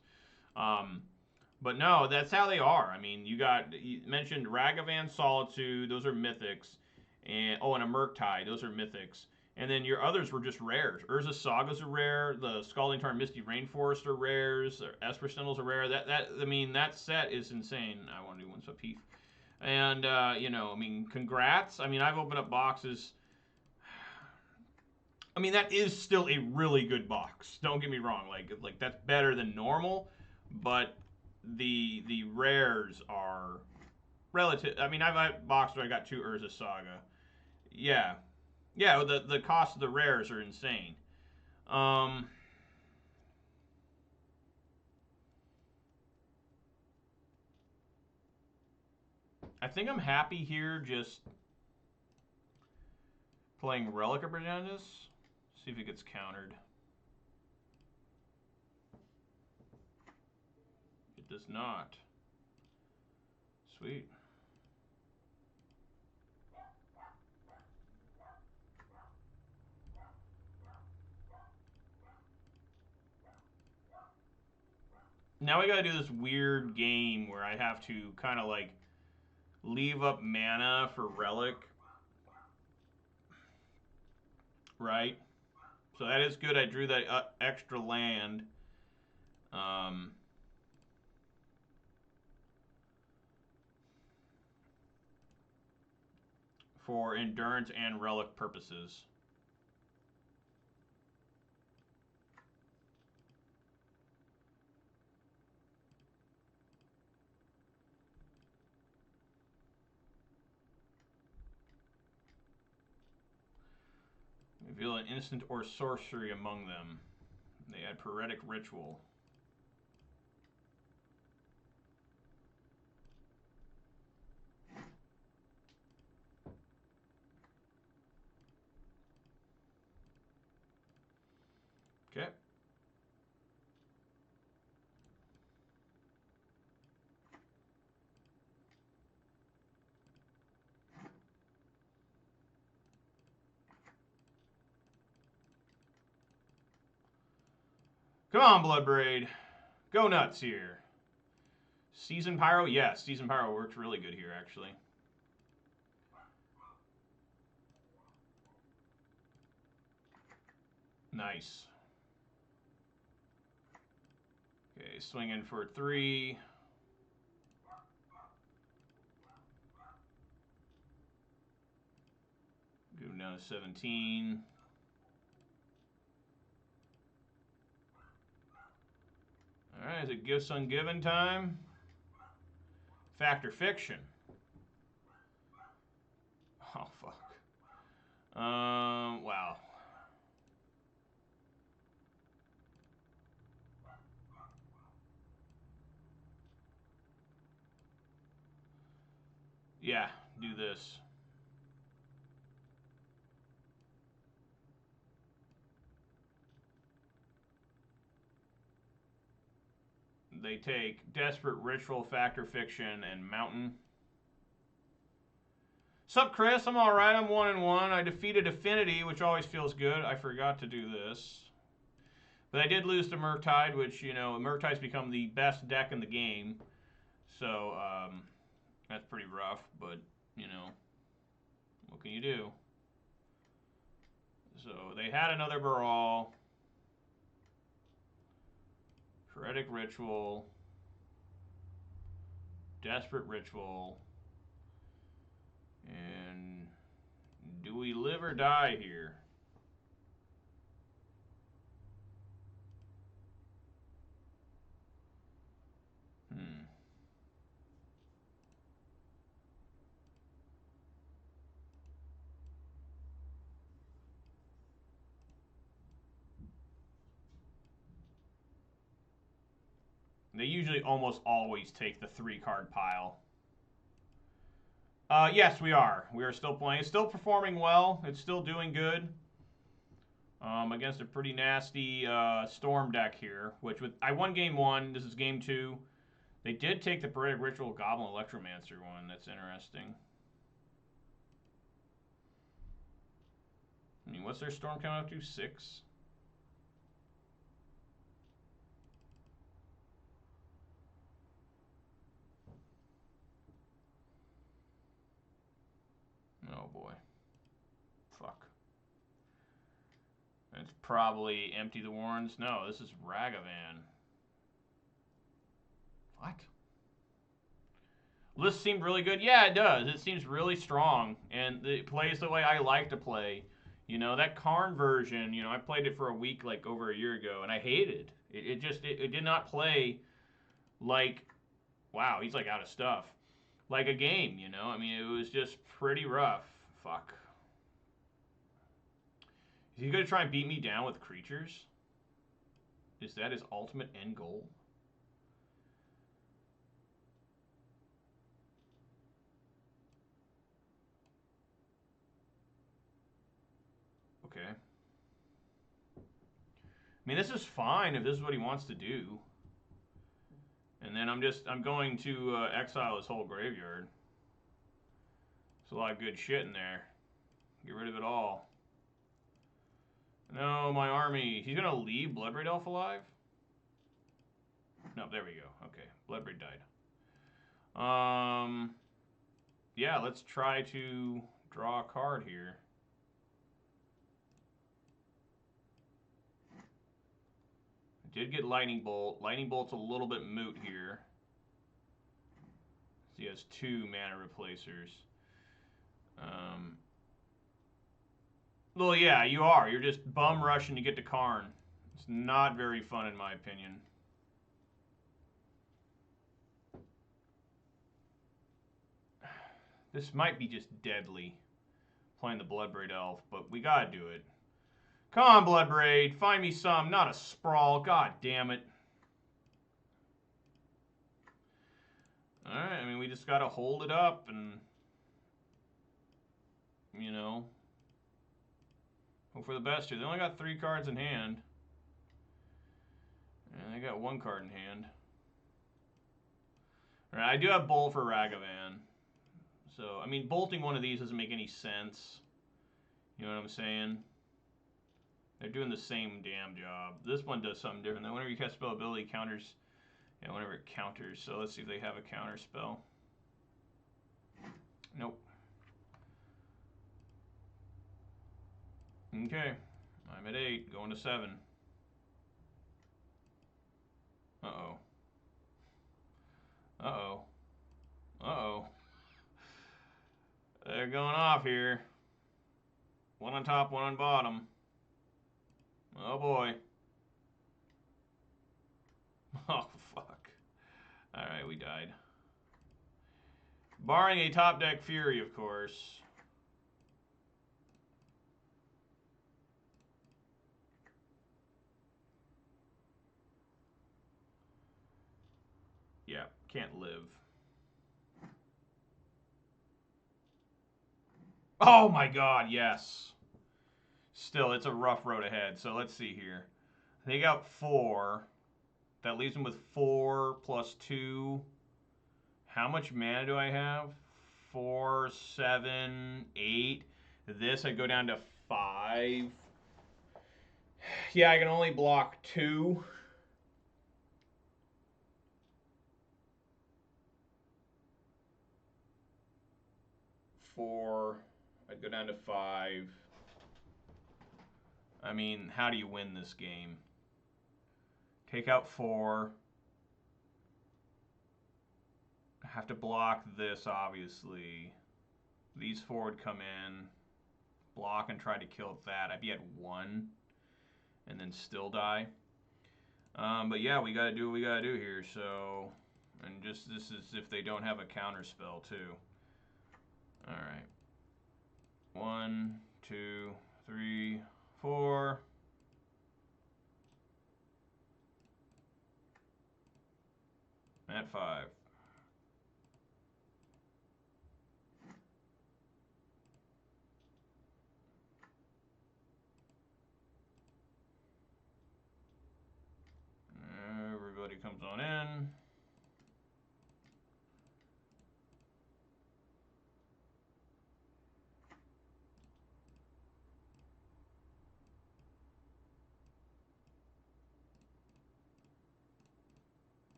But no, that's how they are. I mean, you mentioned Ragavan Solitude. Those are mythics. And a Murktide. Those are mythics. And then your others were just rares. Urza Saga's a rare. The Scalding Tarn Misty Rainforest are rares. Esper Sentinels are rare. I mean, that set is insane. I want to do one so Heath. And, you know, I mean, congrats. I mean, I've opened up boxes. I mean, that is still a really good box. Don't get me wrong. Like that's better than normal. But the rares are relative. I mean, I've had boxes where I got 2 Urza Saga. Yeah. Yeah, the cost of the rares are insane. I think I'm happy here just playing Relic of Regentis. See if it gets countered. It does not. Sweet. Now we gotta do this weird game where I have to kind of like leave up mana for Relic. Right? So that is good. I drew that extra land. For endurance and relic purposes. Reveal an instant or sorcery among them. They add Paretic Ritual. Okay. Come on, Bloodbraid. Go nuts here. Season Pyro? Yes, Season Pyro works really good here, actually. Nice. Okay, swinging for 3. Go down to 17. Alright, is it Gifts Ungiven time? Fact or Fiction? Oh, fuck. Wow. Yeah, do this. They take Desperate Ritual, Fact or Fiction, and Mountain. Sup, Chris? I'm alright. I'm 1-1. I defeated Affinity, which always feels good. I forgot to do this. But I did lose to Murktide, which, you know, Murktide's become the best deck in the game. So, that's pretty rough, but, you know, what can you do? So, they had another Baral. Heretic Ritual. Desperate Ritual. And do we live or die here? They usually almost always take the 3-card pile. Yes, we are. We are still playing. It's still performing well. It's still doing good. Against a pretty nasty Storm deck here, which I won game 1. This is game 2. They did take the Paretic Ritual Goblin Electromancer one. That's interesting. I mean, what's their Storm coming up to? 6? Oh boy. Fuck. It's probably Empty the Warrens. No, this is Ragavan. What? List seemed really good. Yeah, it does. It seems really strong, and it plays the way I like to play. You know, that Karn version, you know, I played it for a week like over a year ago, and I hated it. It did not play like, wow, he's like out of stuff. Like a game, you know? I mean, it was just pretty rough. Fuck. Is he going to try and beat me down with creatures? Is that his ultimate end goal? Okay. I mean, this is fine if this is what he wants to do. And then I'm going to exile his whole graveyard. There's a lot of good shit in there. Get rid of it all. No, my army. He's going to leave Bloodbraid Elf alive? No, there we go. Okay, Bloodbraid died. Yeah, let's try to draw a card here. I did get Lightning Bolt. Lightning Bolt's a little bit moot here. He has 2 mana replacers. Well, yeah, you are. You're just bum rushing to get to Karn. It's not very fun, in my opinion. This might be just deadly, playing the Bloodbraid Elf, but we gotta do it. Come on, Bloodbraid. Find me some, not a Sprawl. God damn it. Alright, I mean, we just gotta hold it up and, you know, hope for the best here. They only got 3 cards in hand. And they got 1 card in hand. Alright, I do have Bolt for Ragavan. So, I mean, bolting one of these doesn't make any sense. You know what I'm saying? They're doing the same damn job. This one does something different. Whenever you cast spell ability, counters. Yeah, whenever it counters. So let's see if they have a counter spell. Nope. Okay. I'm at 8, going to 7. Uh-oh. Uh-oh. Uh-oh. They're going off here. One on top, one on bottom. Oh boy. Oh, fuck. Alright, we died. Barring a top deck Fury, of course. Yeah, can't live. Oh my god, yes. Still, it's a rough road ahead. So let's see here. They got 4. That leaves them with 4 plus 2. How much mana do I have? 4, 7, 8. This, I'd go down to 5. Yeah, I can only block 2. Four. I'd go down to 5. I mean, how do you win this game? Take out 4. I have to block this, obviously. These 4 would come in. Block and try to kill that. I'd be at 1. And then still die. But yeah, we gotta do what we gotta do here, so... And just, this is if they don't have a counter spell, too. Alright. 1, 2, 3, 4. At 5. Everybody comes on in.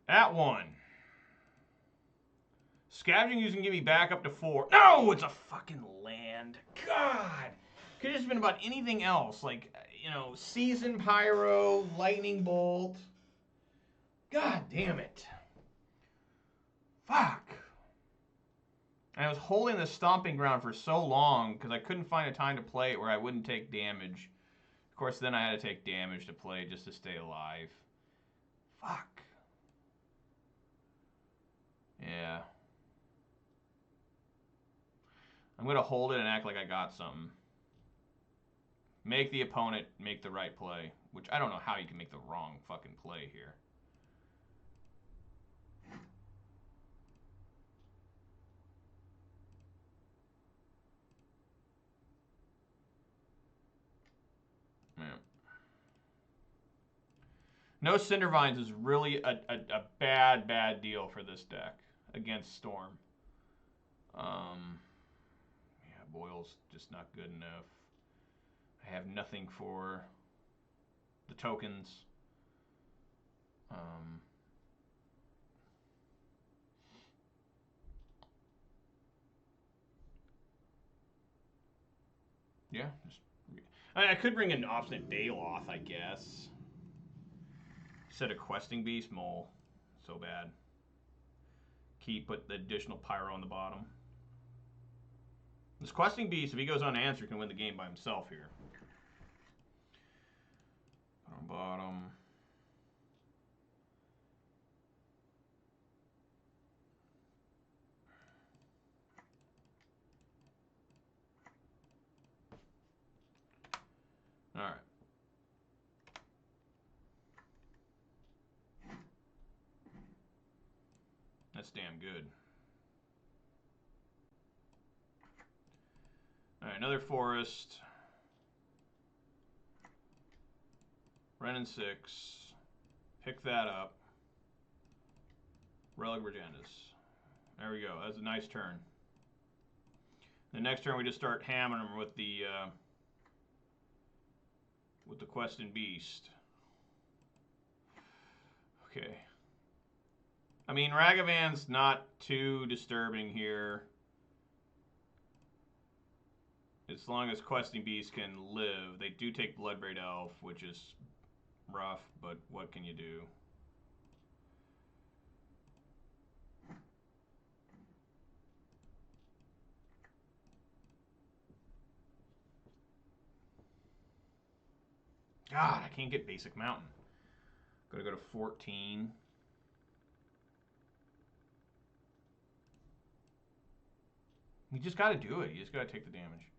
At 1. Scavenging using give me back up to 4. No, it's a fucking land. God. Could have just been about anything else. Like, you know, Season Pyro, Lightning Bolt. God damn it. Fuck. And I was holding the Stomping Ground for so long because I couldn't find a time to play it where I wouldn't take damage. Of course, then I had to take damage to play just to stay alive. Fuck. Yeah. I'm going to hold it and act like I got something. Make the opponent make the right play. Which I don't know how you can make the wrong fucking play here. Man. No Cindervines is really a bad deal for this deck against Storm. Yeah, Boyle's just not good enough. I have nothing for the tokens. Yeah, I could bring an Obstinate Baloth, I guess. Instead of Questing Beast, Mole. So bad. Put the additional Pyro on the bottom. This Questing Beast, if he goes unanswered, can win the game by himself here. On bottom. Alright. That's damn good. Alright, another forest. Ren and 6. Pick that up. Relic Regendas. There we go. That's a nice turn. The next turn we just start hammering them with the Questing Beast. Okay. I mean, Ragavan's not too disturbing here. As long as Questing Beast can live. They do take Bloodbraid Elf, which is rough, but what can you do? God, I can't get Basic Mountain. Gotta go to 14. You just gotta do it. You just gotta take the damage.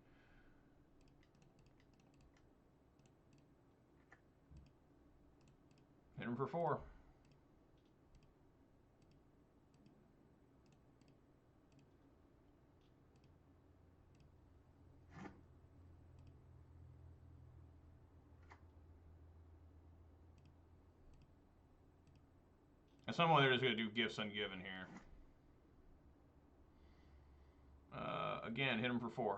Hit him for 4. At some point, they're just going to do gifts ungiven here. Again, hit him for 4.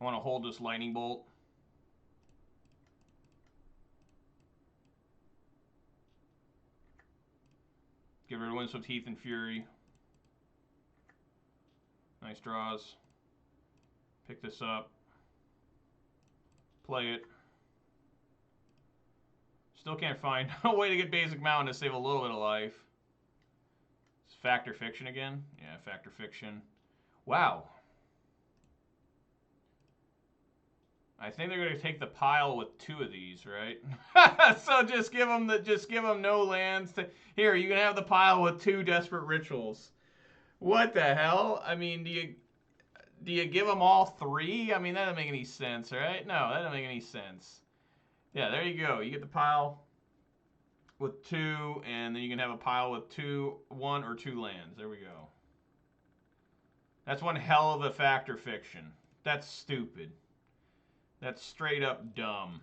I want to hold this Lightning Bolt. Get rid of Windswept Heath and Fury. Nice draws. Pick this up. Play it. Still can't find a way to get Basic Mountain to save a little bit of life. It's Factor Fiction again? Yeah, Factor Fiction. Wow. I think they're going to take the pile with 2 of these, right? So just give them no lands. Here, you can have the pile with 2 Desperate Rituals. What the hell? I mean, do you give them all 3? I mean, that doesn't make any sense, right? No, that doesn't make any sense. Yeah, there you go. You get the pile with 2, and then you can have a pile with 1 or 2 lands. There we go. That's one hell of a Factor Fiction. That's stupid. That's straight up dumb.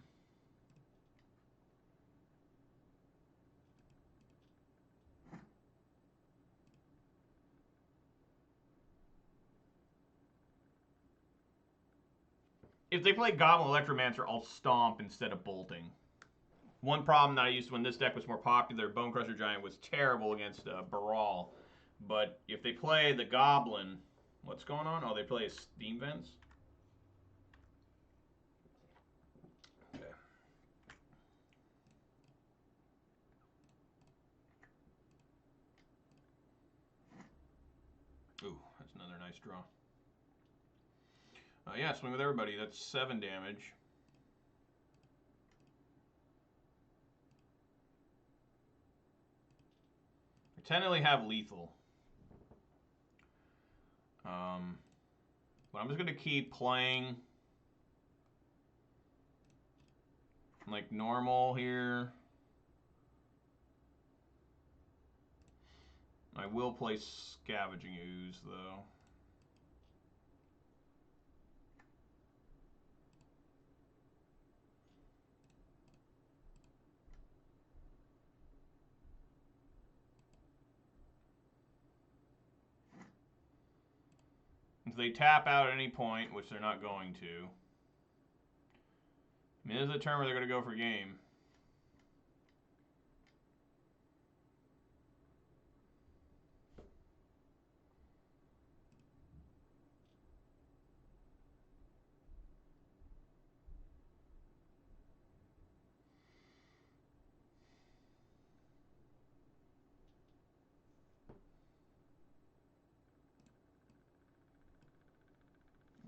If they play Goblin Electromancer, I'll stomp instead of bolting. One problem that I used when this deck was more popular, Bone Crusher Giant was terrible against Baral. But if they play the Goblin, what's going on? Oh, they play Steam Vents? Okay. Ooh, that's another nice draw. Yeah, swing with everybody. That's 7 damage. I technically have lethal. But I'm just going to keep playing like normal here. I will play Scavenging Ooze, though. If they tap out at any point, which they're not going to, I mean, this is a turn where they're going to go for game.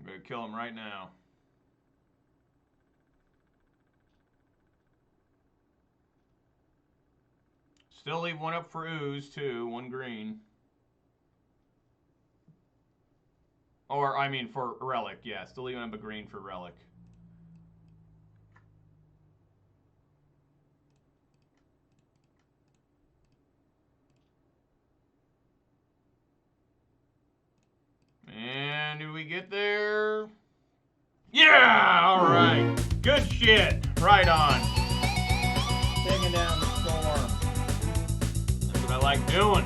I'm going to kill him right now. Still leave 1 up for Ooze, too. 1 green. Or, I mean, for Relic. Yeah, still leaving up a green for Relic. And did we get there? Yeah! All right. Good shit. Right on. Taking down the storm. like doing.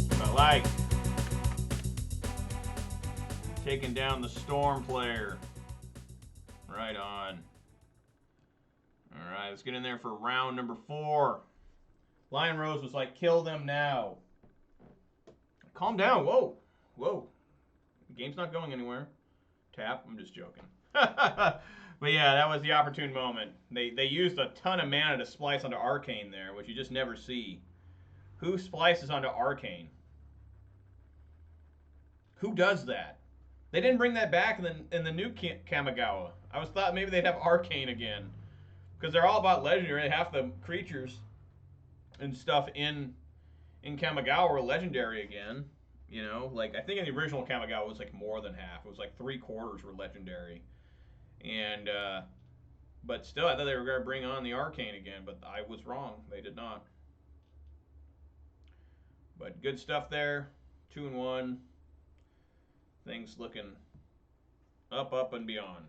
What I like. Taking down the Storm player. Right on. Alright, let's get in there for round number 4. Lion Rose was like, kill them now. Calm down. Whoa. Whoa. The game's not going anywhere. Tap. I'm just joking. But yeah, that was the opportune moment. They used a ton of mana to splice onto Arcane there, which you just never see. Who splices onto Arcane? Who does that? They didn't bring that back in the new Kamigawa. I was thought maybe they'd have Arcane again. Because they're all about legendary. Half the creatures and stuff in Kamigawa were legendary again. You know, like I think in the original Kamigawa it was like more than half. It was like 3/4 were legendary. And but still, I thought they were going to bring on the Arcane again, but I was wrong. They did not. But good stuff there. 2-1. Things looking up and beyond.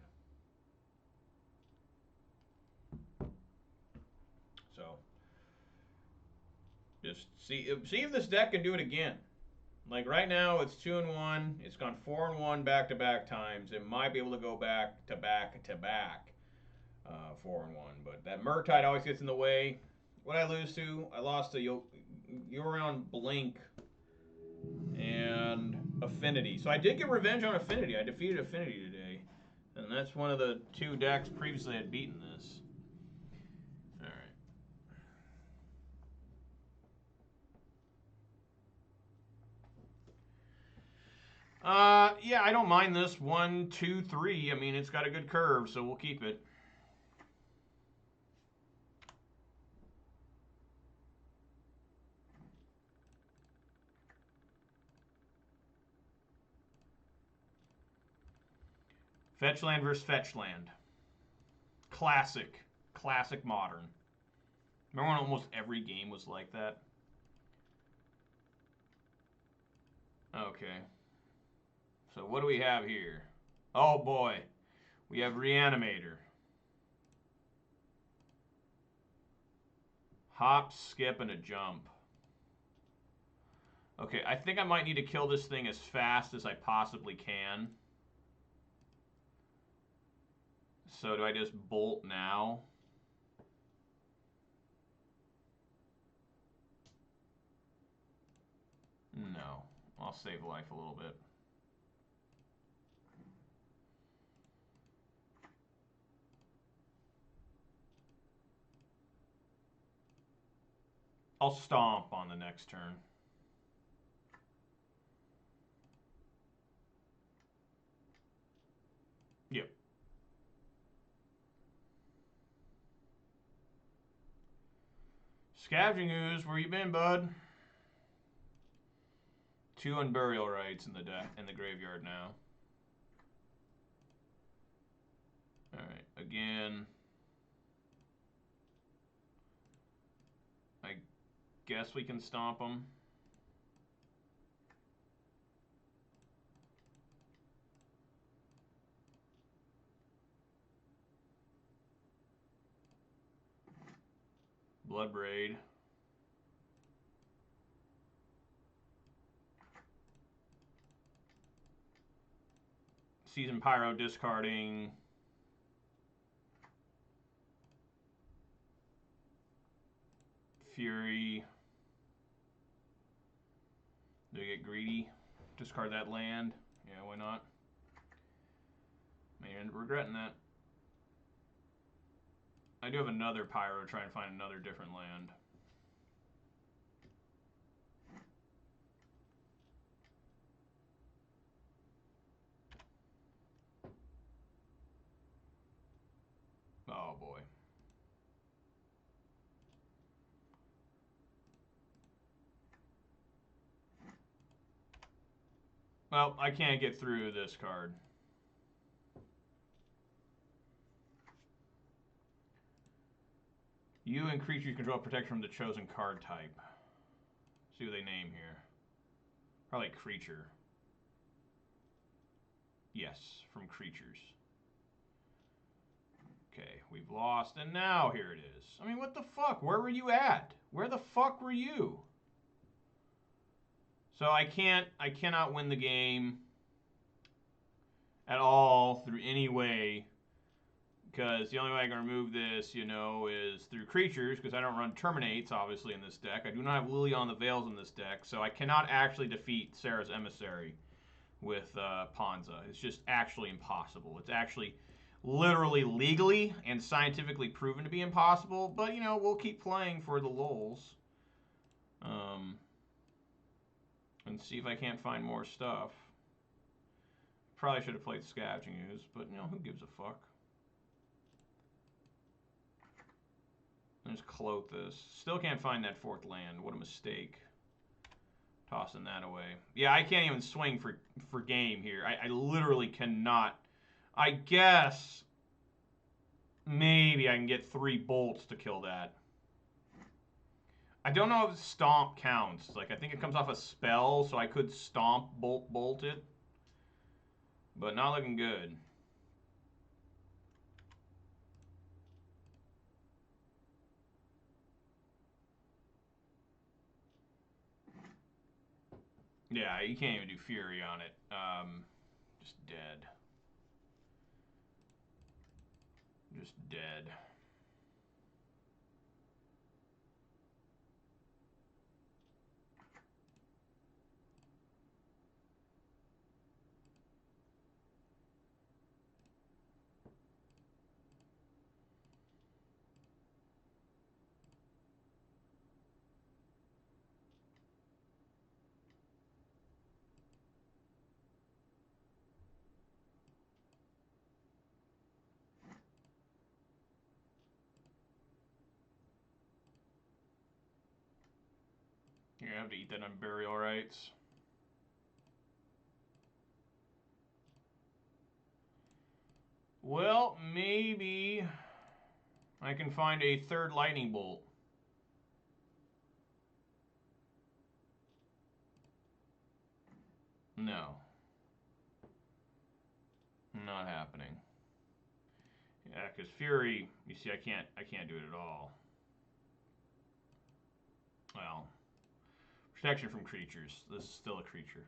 So just see if this deck can do it again. Like right now, it's 2-1. It's gone 4-1 back-to-back times. It might be able to go back-to-back 4-1. But that Murktide always gets in the way. What did I lose to? I lost to Yorion Blink and Affinity. So I did get revenge on Affinity. I defeated Affinity today. And that's one of the 2 decks previously had beaten this. Yeah, I don't mind this 1, 2, 3. I mean, it's got a good curve, so we'll keep it. Fetchland versus Fetchland. Classic. Classic modern. Remember when almost every game was like that? Okay. So what do we have here? Oh boy. We have Reanimator. Hop, skip, and a jump. Okay, I think I might need to kill this thing as fast as I possibly can. So do I just bolt now? No. I'll save life a little bit. I'll stomp on the next turn. Yep. Scavenging Ooze, where you been, bud? 2 Unburial Rites in the graveyard now. Alright, again. I guess we can stomp them. Bloodbraid. Season Pyro discarding. Fury. Do I get greedy? Discard that land? Yeah, why not? Man, regretting that. I do have another Pyro to try and find another different land. Oh boy. Well, I can't get through this card. You and creatures control protection from the chosen card type. See what they name here. Probably creature. Yes, from creatures. Okay, we've lost, and now here it is. I mean, what the fuck? Where were you at? Where the fuck were you? So I cannot win the game at all through any way, because the only way I can remove this, you know, is through creatures, because I don't run Terminates, obviously, in this deck. I do not have Lily on the Veils in this deck, so I cannot actually defeat Sarah's Emissary with Ponza. It's just actually impossible. It's actually literally legally and scientifically proven to be impossible, but, you know, we'll keep playing for the lulz. And see if I can't find more stuff. Probably should have played Scavenging Ooze, but, you know, who gives a fuck? Let's cloak this. Still can't find that 4th land. What a mistake. Tossing that away. Yeah, I can't even swing for game here. I literally cannot. I guess maybe I can get 3 bolts to kill that. I don't know if Stomp counts. Like, I think it comes off a spell, so I could Stomp bolt it. But not looking good. Yeah, you can't even do Fury on it. Just dead. Just dead. You're gonna have to eat that on burial rites. Well, maybe I can find a 3rd lightning bolt. No. Not happening. Yeah, because Fury, you see, I can't do it at all. Well, protection from creatures. This is still a creature.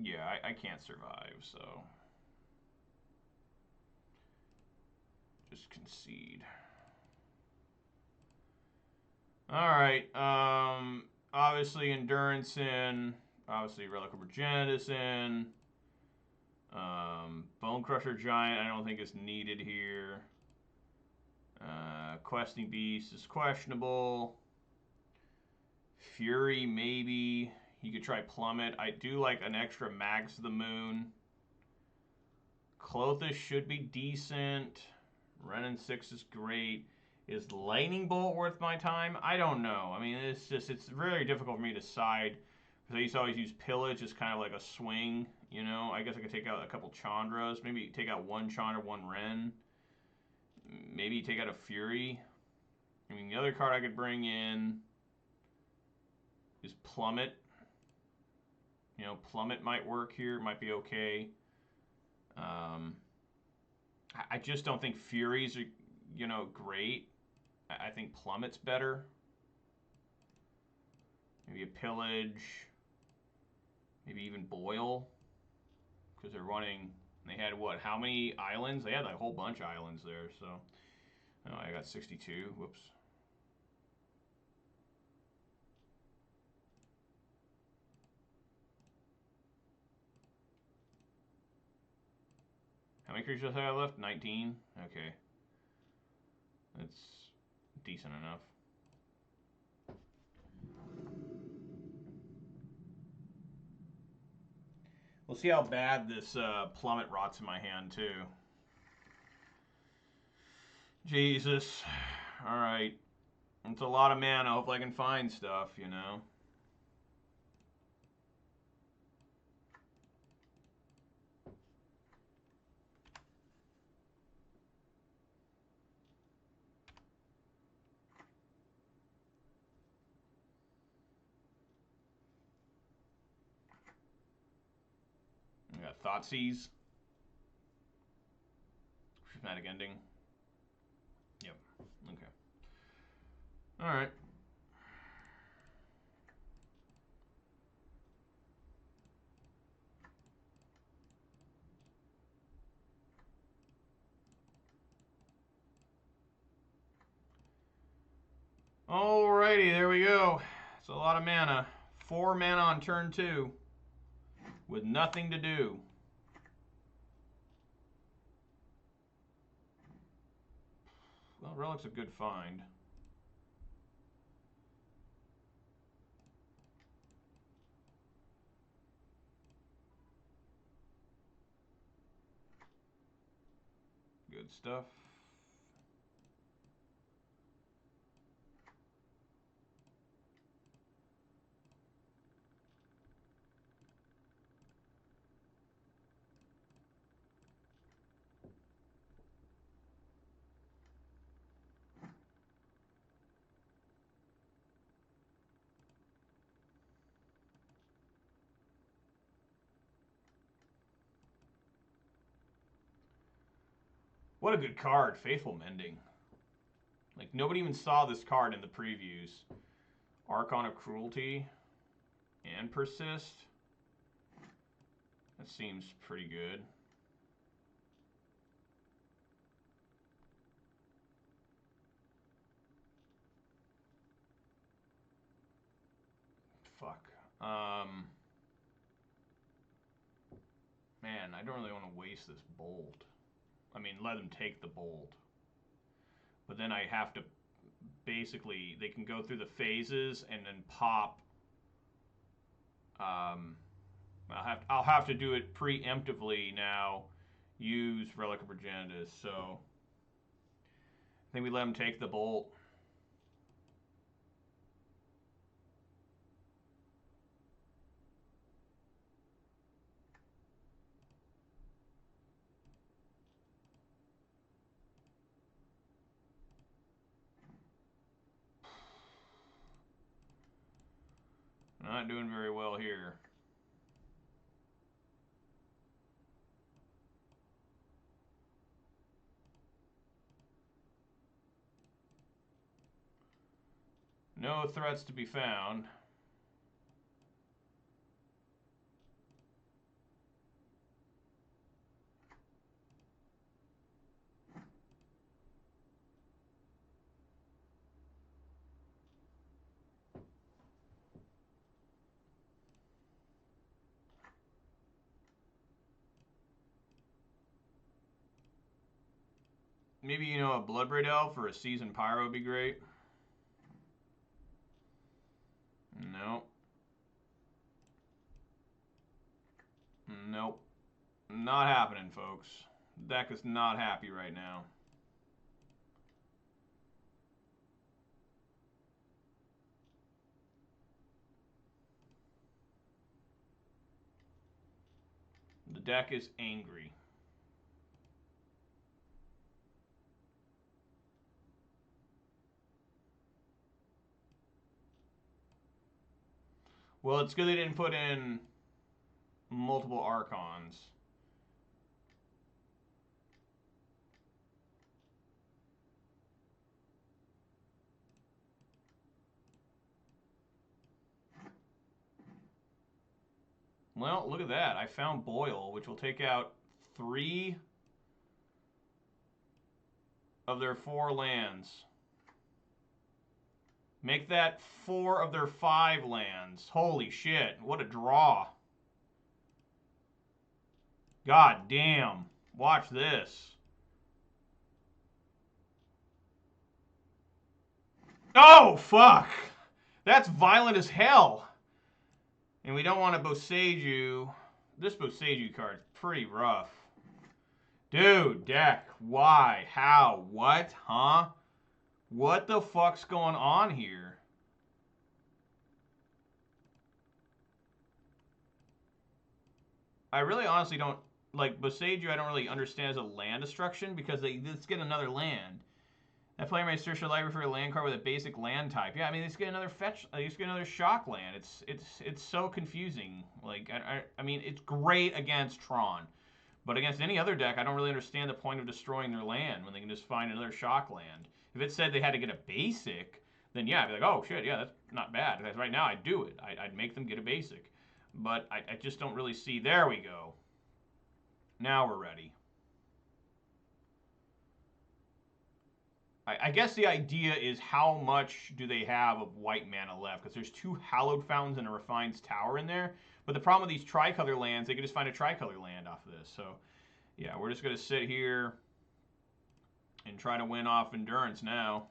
Yeah, I can't survive, so just concede. Alright, obviously Endurance in, obviously Relic of Progenitus in, Bone Crusher Giant I don't think is needed here. Questing Beast is questionable. Fury, maybe. You could try Plummet. I do like an extra Mags of the Moon. Clothis should be decent. Renin 6 is great. Is Lightning Bolt worth my time? I don't know. I mean, it's very difficult for me to decide. Because I used to always use Pillage as kind of like a swing, you know? I guess I could take out a couple Chandras. Maybe take out 1 Chandra, 1 Ren. Maybe take out a Fury. I mean, the other card I could bring in is Plummet. You know, Plummet might work here. Might be okay. I just don't think Furies are, you know, great. I think Plummet's better. Maybe a Pillage. Maybe even Boil. Because they're running... They had, what, how many islands? They had like, a whole bunch of islands there, so... Oh, I got 62. Whoops. How many creatures have I left? 19? Okay. That's decent enough. We'll see how bad this Plummet rots in my hand, too. Jesus. Alright. It's a lot of mana. Hopefully I can find stuff, you know. I got Thoughtseize. Hypnotic Ending. Yep. Okay. All right. Alrighty, there we go. It's a lot of mana. 4 mana on turn 2 with nothing to do. Well, Relic's a good find. Good stuff. What a good card, Faithful Mending. Like, nobody even saw this card in the previews. Archon of Cruelty and Persist. That seems pretty good. Fuck. Man, I don't really want to waste this Bolt. I mean, let them take the Bolt. But then I have to basically, they can go through the phases and then pop. I'll have to do it preemptively now. Use Relic of Progenitus. So I think we let them take the Bolt. Not doing very well here. No threats to be found. Maybe, you know, a Bloodbraid Elf or a Seasoned Pyro would be great. Nope. Nope. Not happening, folks. Deck is not happy right now. The deck is angry. Well, it's good they didn't put in multiple Archons. Well, look at that. I found Boil, which will take out 3 of their 4 lands. Make that 4 of their 5 lands. Holy shit, what a draw. God damn. Watch this. Oh, fuck. That's violent as hell. And we don't want to Boseiju. This Boseiju card's pretty rough. Dude, deck. Why? How? What? Huh? What the fuck's going on here? I really honestly don't... Like, Boseiju I don't really understand as a land destruction because they just get another land. That player may search your library for a land card with a basic land type. Yeah, I mean, they just get another fetch. They just get another shock land. It's so confusing. Like, I mean, it's great against Tron, But against any other deck, I don't really understand the point of destroying their land when they can just find another shock land. If it said they had to get a basic, then yeah, I'd be like, oh shit, yeah, that's not bad. Because right now I'd do it. I'd make them get a basic. But I just don't really see. There we go. Now we're ready. I guess the idea is how much do they have of white mana left? Because there's 2 Hallowed Fountains and a Refine's Tower in there. But the problem with these tricolor lands, they can just find a tricolor land off of this. So, yeah, we're just going to sit here and try to win off Endurance now.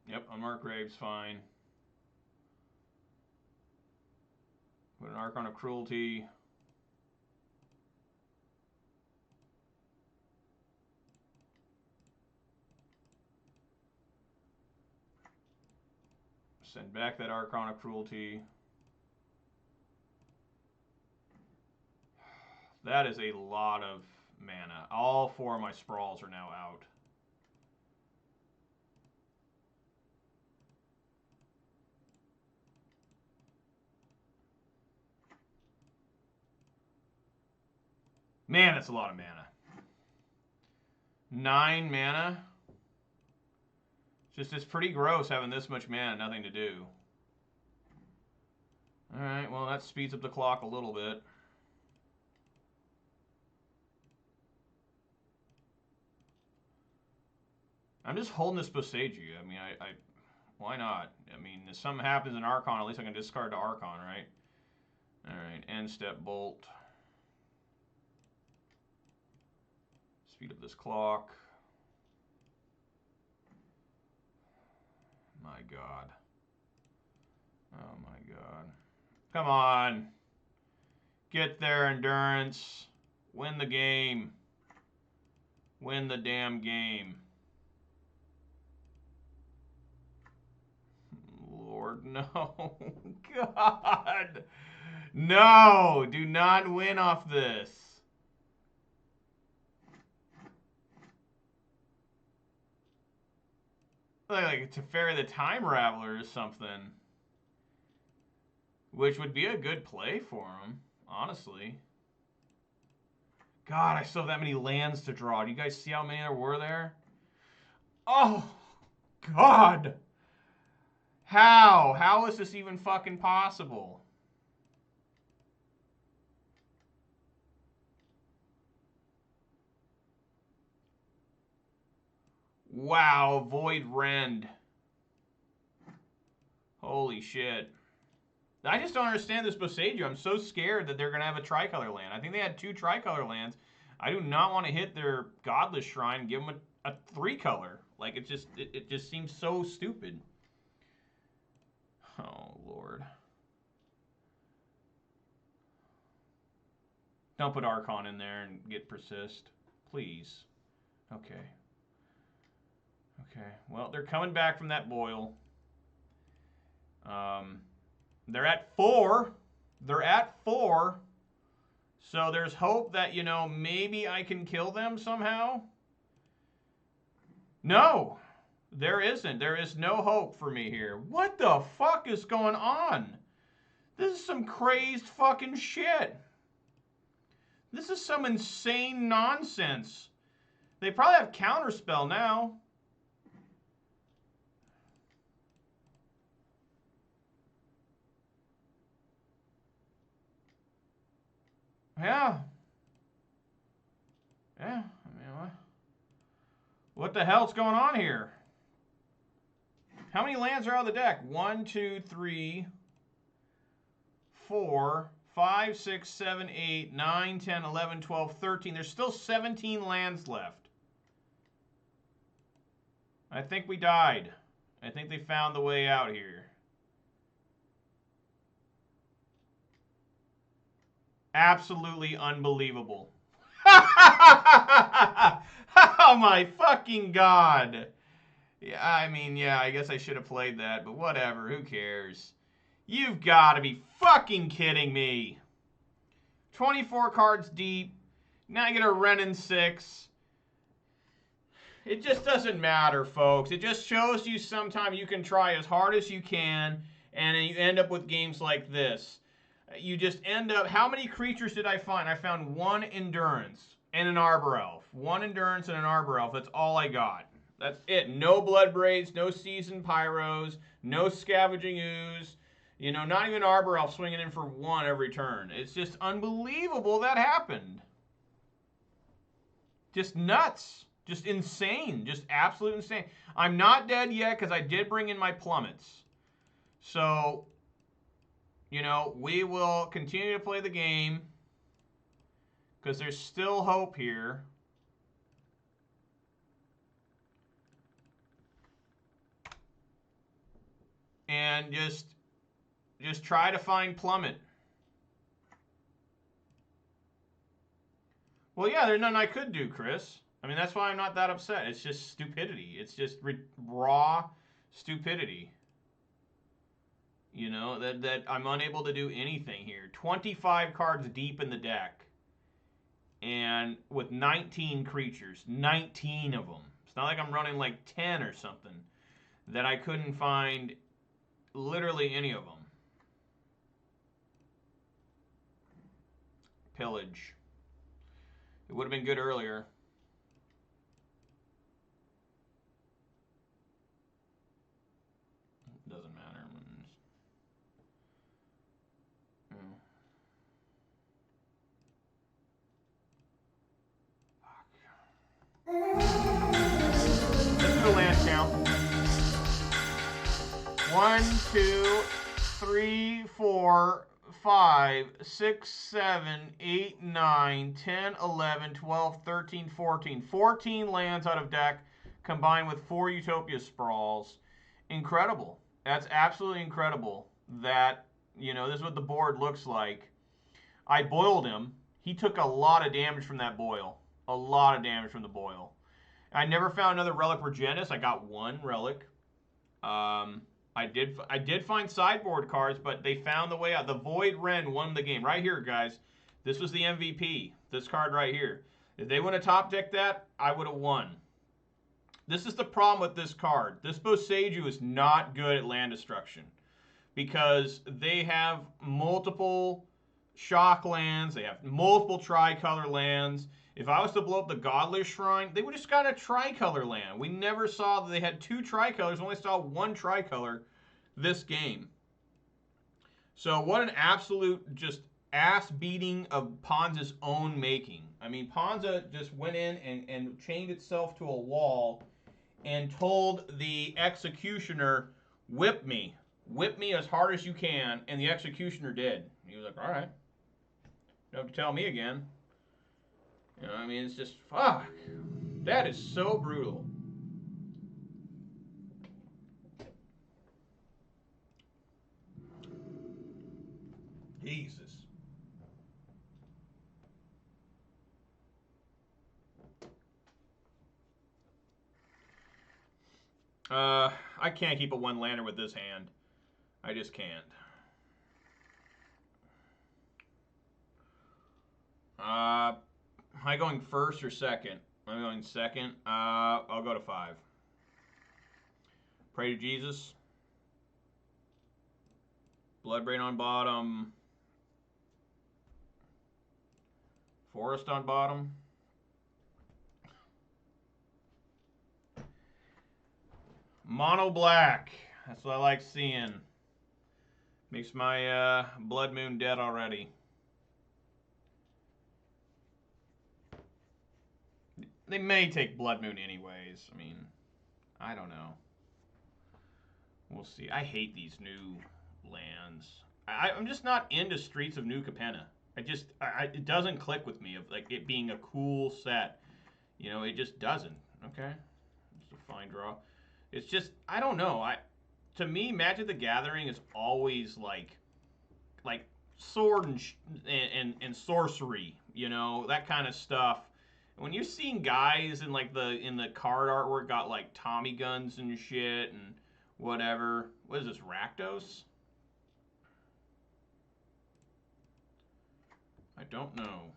Yep, a Murktade's fine. Put an Archon of Cruelty. Send back that Archon of Cruelty. That is a lot of mana. All 4 of my sprawls are now out. Man, that's a lot of mana. 9 mana. It's pretty gross having this much mana, nothing to do. Alright, well, that speeds up the clock a little bit. I'm just holding this Boseiju. I mean, why not? I mean, if something happens in Archon, at least I can discard the Archon, right? Alright, end step Bolt. Speed up this clock. My God. Oh my God. Come on. Get there, Endurance. Win the game. Win the damn game. Lord, no. God. No. Do not win off this. Like Teferi the Time Raveler or something. Which would be a good play for him, honestly. God, I still have that many lands to draw. Do you guys see how many there were there? Oh, God. How? How is this even fucking possible? Wow, Void Rend. Holy shit. I just don't understand this Boseiju. I'm so scared that they're going to have a tricolor land. I think they had 2 tricolor lands. I do not want to hit their Godless Shrine and give them a 3-color. Like, it just seems so stupid. Oh, Lord. Don't put Archon in there and get Persist. Please. Okay. Okay. Well, they're coming back from that boil. They're at 4. They're at 4. So there's hope that, you know, maybe I can kill them somehow. No. There isn't. There is no hope for me here. What the fuck is going on? This is some crazed fucking shit. This is some insane nonsense. They probably have Counterspell now. Yeah. Yeah. I mean, what the hell's going on here? How many lands are out of the deck? 1, 2, 3, 4, 5, 6, 7, 8, 9, 10, 11, 12, 13. There's still 17 lands left. I think we died. I think they found the way out here. Absolutely unbelievable. Oh my fucking God. Yeah, I mean, yeah, I guess I should have played that, but whatever, who cares? You've got to be fucking kidding me. 24 cards deep, Now I get a Renin 6. It just doesn't matter, folks. It just shows you sometimes you can try as hard as you can, and you end up with games like this. You just end up... How many creatures did I find? I found 1 Endurance and an Arbor Elf. 1 Endurance and an Arbor Elf. That's all I got. That's it. No Blood Braids, no Seasoned Pyros, no Scavenging Ooze. You know, not even Arbor Elf swinging in for 1 every turn. It's just unbelievable that happened. Just nuts. Just insane. Just absolute insane. I'm not dead yet because I did bring in my plummets. So, you know, we will continue to play the game because there's still hope here. And just try to find plummet. Well, yeah, there's nothing I could do, Chris. I mean, that's why I'm not that upset. It's just stupidity. It's just raw stupidity. You know, that I'm unable to do anything here. 25 cards deep in the deck. And with 19 creatures. 19 of them. It's not like I'm running like 10 or something. That I couldn't find literally any of them. Pillage. It would have been good earlier. Doesn't matter. Let's do a land count. 1, 2, 3, 4, 5, 6, 7, 8, 9, 10, 11, 12, 13, 14. 14 lands out of deck combined with 4 Utopia Sprawls. Incredible. That's absolutely incredible that, you know, this is what the board looks like. I boiled him. He took a lot of damage from that boil. A lot of damage from the boil. I never found another Relic Regenis. I got 1 Relic. I did find sideboard cards, but they found the way out. The Void Wren won the game. Right here, guys. This was the MVP. This card right here. If they would have top decked that, I would have won. This is the problem with this card. This Boseiju is not good at land destruction because they have multiple shock lands. They have multiple tricolor lands. If I was to blow up the Godless Shrine, they would just got a tricolor land. We never saw that they had 2 tricolors. We only saw 1 tricolor this game. So what an absolute just ass beating of Ponza's own making. I mean, Ponza just went in and chained itself to a wall and told the executioner, whip me as hard as you can, and the executioner did. He was like, all right, you don't have to tell me again. You know, I mean, it's just, fuck. That is so brutal. Jesus. I can't keep a 1-lander with this hand. I just can't. Am I going first or second? I'm going second. I'll go to 5. Pray to Jesus. Bloodbrain on bottom. Forest on bottom. Mono black. That's what I like seeing. Makes my Blood Moon dead already. They may take Blood Moon anyways. I mean, I don't know. We'll see. I hate these new lands. I'm just not into Streets of New Capenna. It doesn't click with me of like it being a cool set. You know, it just doesn't. Okay, it's a fine draw. It's just I don't know. To me, Magic the Gathering is always like sword and sorcery. You know, that kind of stuff. When you're seeing guys in like in the card artwork got like Tommy guns and shit and whatever. What is this, Rakdos? I don't know.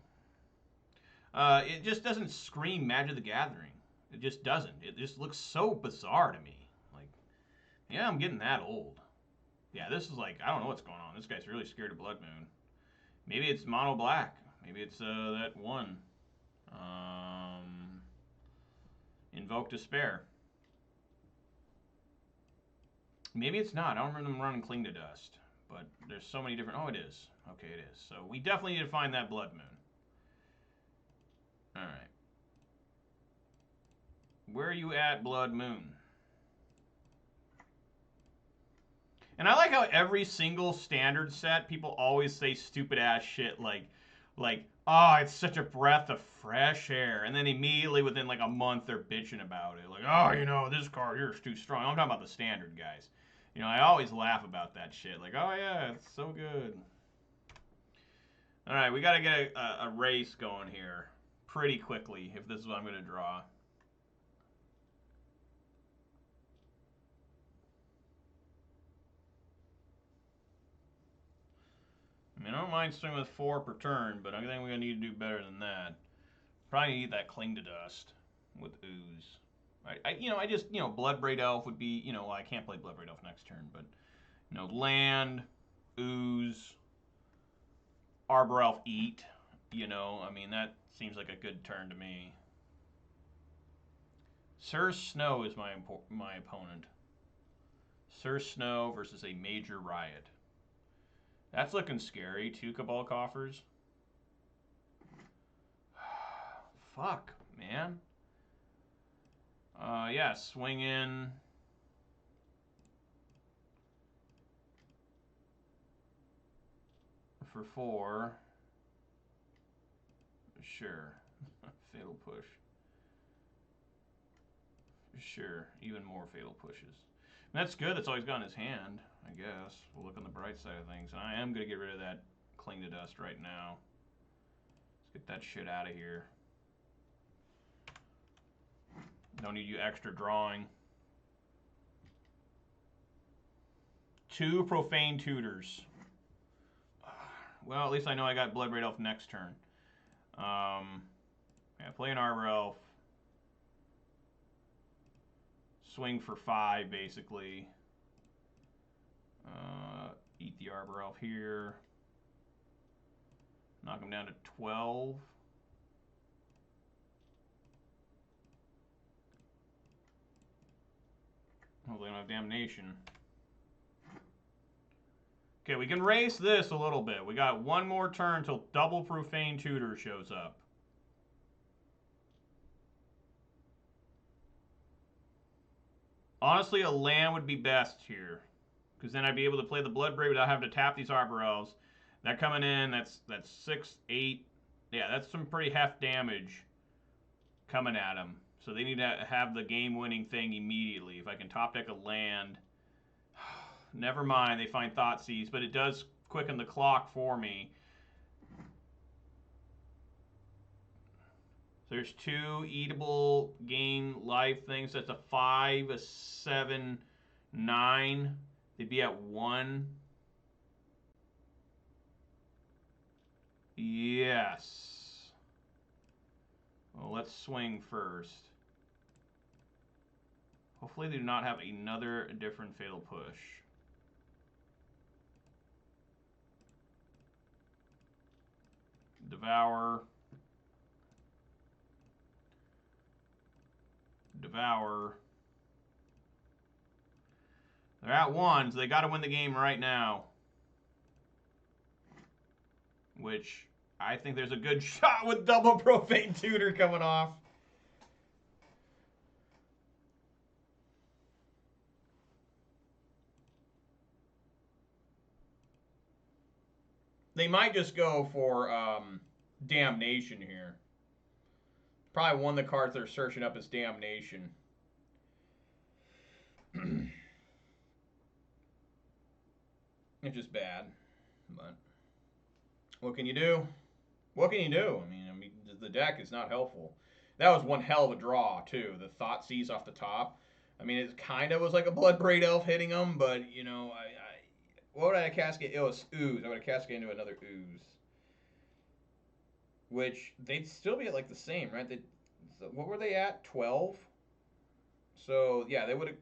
It just doesn't scream Magic the Gathering. It just doesn't. It just looks so bizarre to me. Like, yeah, I'm getting that old. Yeah, this is like, I don't know what's going on. This guy's really scared of Blood Moon. Maybe it's mono black. Maybe it's that one. Invoke Despair. Maybe it's not. I don't remember them running Cling to Dust. But there's so many different... Oh, it is. Okay, it is. So we definitely need to find that Blood Moon. Alright. Where are you at, Blood Moon? And I like how every single standard set, people always say stupid ass shit like, oh, it's such a breath of fresh air. And then immediately within like a month, they're bitching about it. Like, oh, you know, this card here is too strong. I'm talking about the standard guys. You know, I always laugh about that shit. Like, oh, yeah, it's so good. All right, we got to get a race going here pretty quickly if this is what I'm going to draw. I mean, I don't mind swinging with 4 per turn, but I think we're going to need to do better than that. Probably need that Cling to Dust with Ooze. I just, Bloodbraid Elf would be, well, I can't play Bloodbraid Elf next turn, but, land, Ooze, Arbor Elf Eat, I mean, that seems like a good turn to me. Sir Snow is my opponent. Sir Snow versus a Major Riot. That's looking scary. 2 Cabal Coffers. Fuck, man. Yeah, swing in. For 4. Sure. Fatal Push. Sure. Even more Fatal Pushes. And that's good. That's all he's got in his hand, I guess. We'll look on the bright side of things. And I am going to get rid of that Cling to Dust right now. Let's get that shit out of here. Don't need you extra drawing. 2 Profane Tutors. Well, at least I know I got Bloodbraid Elf next turn. Yeah, play an Arbor Elf. Swing for 5, basically. Eat the Arbor Elf here. Knock him down to 12. Hopefully I don't have Damnation. Okay, we can race this a little bit. We got 1 more turn till double Profane Tutor shows up. Honestly, a land would be best here. Because then I'd be able to play the Bloodbraid without having to tap these Arbor Elves. That coming in, that's 6, 8. Yeah, that's some pretty heft damage coming at them. So they need to have the game-winning thing immediately. If I can top deck a land... Never mind, they find Thoughtseize, but it does quicken the clock for me. There's 2 eatable gain life things. That's a 5, a 7, 9. They'd be at 1. Yes. Well, let's swing first. Hopefully they do not have another different Fatal Push. Devour. Devour. They're at 1, so they got to win the game right now. Which, I think there's a good shot with double Profane Tutor coming off. They might just go for Damnation here. Probably one of the cards they're searching up is Damnation. It's just bad, but what can you do? What can you do? I mean, the deck is not helpful. That was one hell of a draw too. The Thoughtseize off the top. I mean, it kind of was like a Bloodbraid Elf hitting him, but what would I cascade? It was Ooze. I would have cascaded into another Ooze. which they'd still be at like the same, right? What were they at? 12. So yeah, they would have.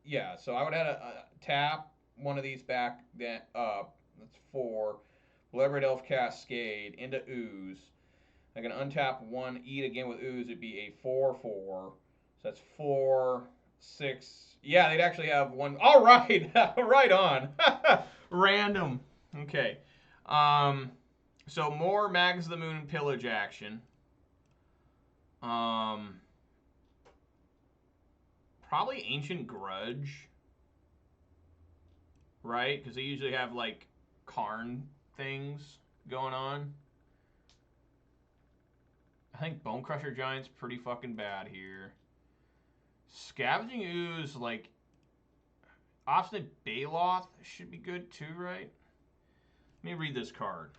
Yeah, so I would have had a tap one of these back then up. That's 4. Leverage Elf Cascade into Ooze. I can untap one, eat again with Ooze. It'd be a 4/4. So that's 4, 6. Yeah, they'd actually have one. All right, right on. Random. Okay. So more Mags of the Moon pillage action. Probably Ancient Grudge. Right? Because they usually have like Karn things going on. I think Bone Crusher Giant's pretty fucking bad here. Scavenging Ooze, like, Obstinate Baloth should be good too, right? Let me read this card.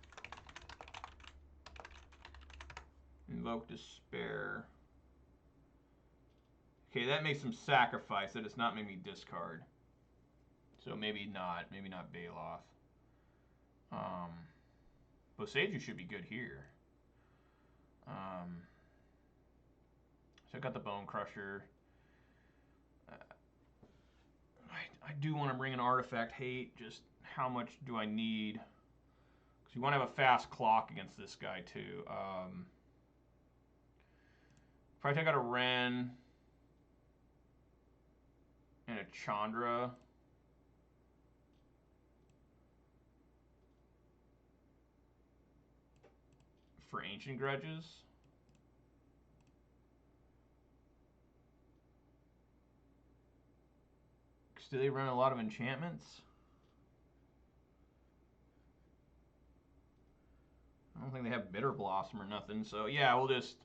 Invoke Despair. Okay, that makes some sacrifice. That does not make me discard. So maybe not. Maybe not Baloth. Boseiju should be good here. So I got the Bone Crusher. I do want to bring an Artifact Hate. Just how much do I need? Because you want to have a fast clock against this guy too. Probably take out a Ren and a Chandra. For Ancient Grudges. Do they run a lot of enchantments? I don't think they have Bitter Blossom or nothing. So yeah, we'll just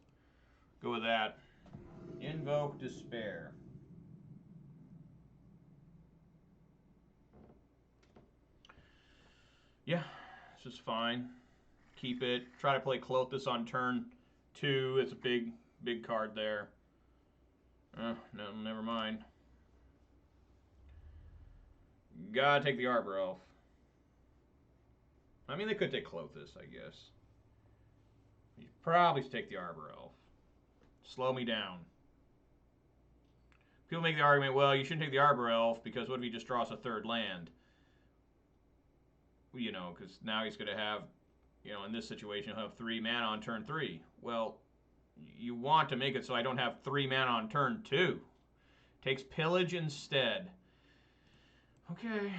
go with that. Invoke Despair. Yeah, this is fine. Keep it. Try to play Clothis on turn 2. It's a big card there. No, never mind. Gotta take the Arbor Elf. I mean, they could take Clothis, I guess. You probably should take the Arbor Elf. Slow me down. People make the argument, well, you shouldn't take the Arbor Elf because what if he just draws a 3rd land? You know, because now he's going to have, you know, in this situation, he'll have 3 mana on turn 3. Well, you want to make it so I don't have 3 mana on turn 2. Takes Pillage instead. Okay.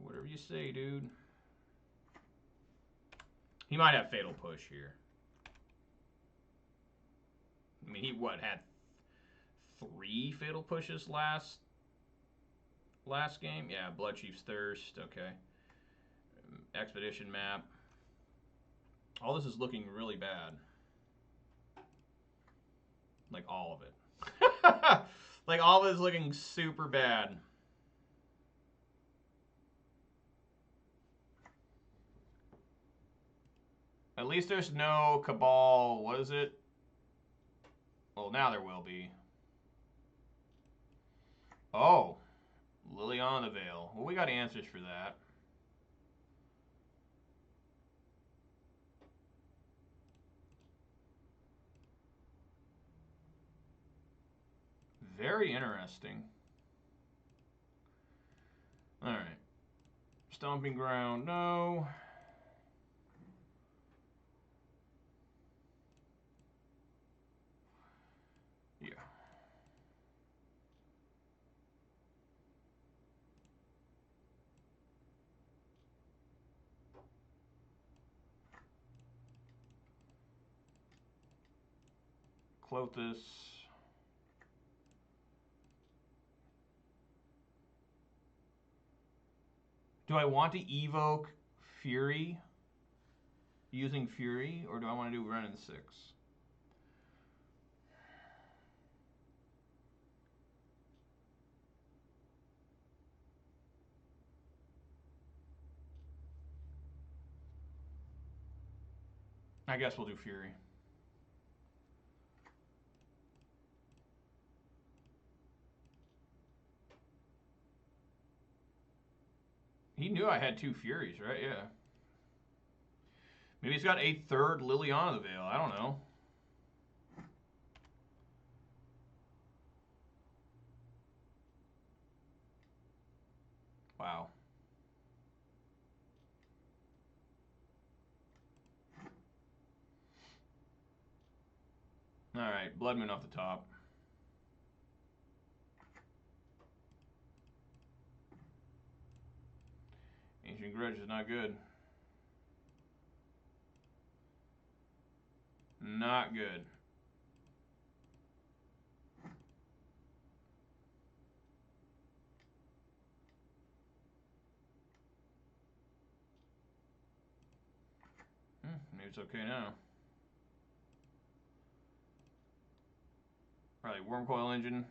Whatever you say, dude. He might have Fatal Push here. I mean, he, had 3 Fatal Pushes last game? Yeah, Bloodchief's Thirst. Okay. Expedition map. All this is looking really bad. Like, all of it. Like, all of it is looking super bad. At least there's no Cabal. What is it? Well, now there will be. Oh. Liliana the Veil. Well, we got answers for that. Very interesting. Alright. Stomping Ground, no. Yeah. Clothis. Do I want to evoke Fury using Fury, or do I want to do Run in 6? I guess we'll do Fury. He knew I had 2 Furies, right? Yeah. Maybe he's got a third Liliana the Veil. I don't know. Wow. Alright, Blood Moon off the top. Ancient Grudge is not good. Not good. Maybe it's okay now. Probably Wormcoil Engine.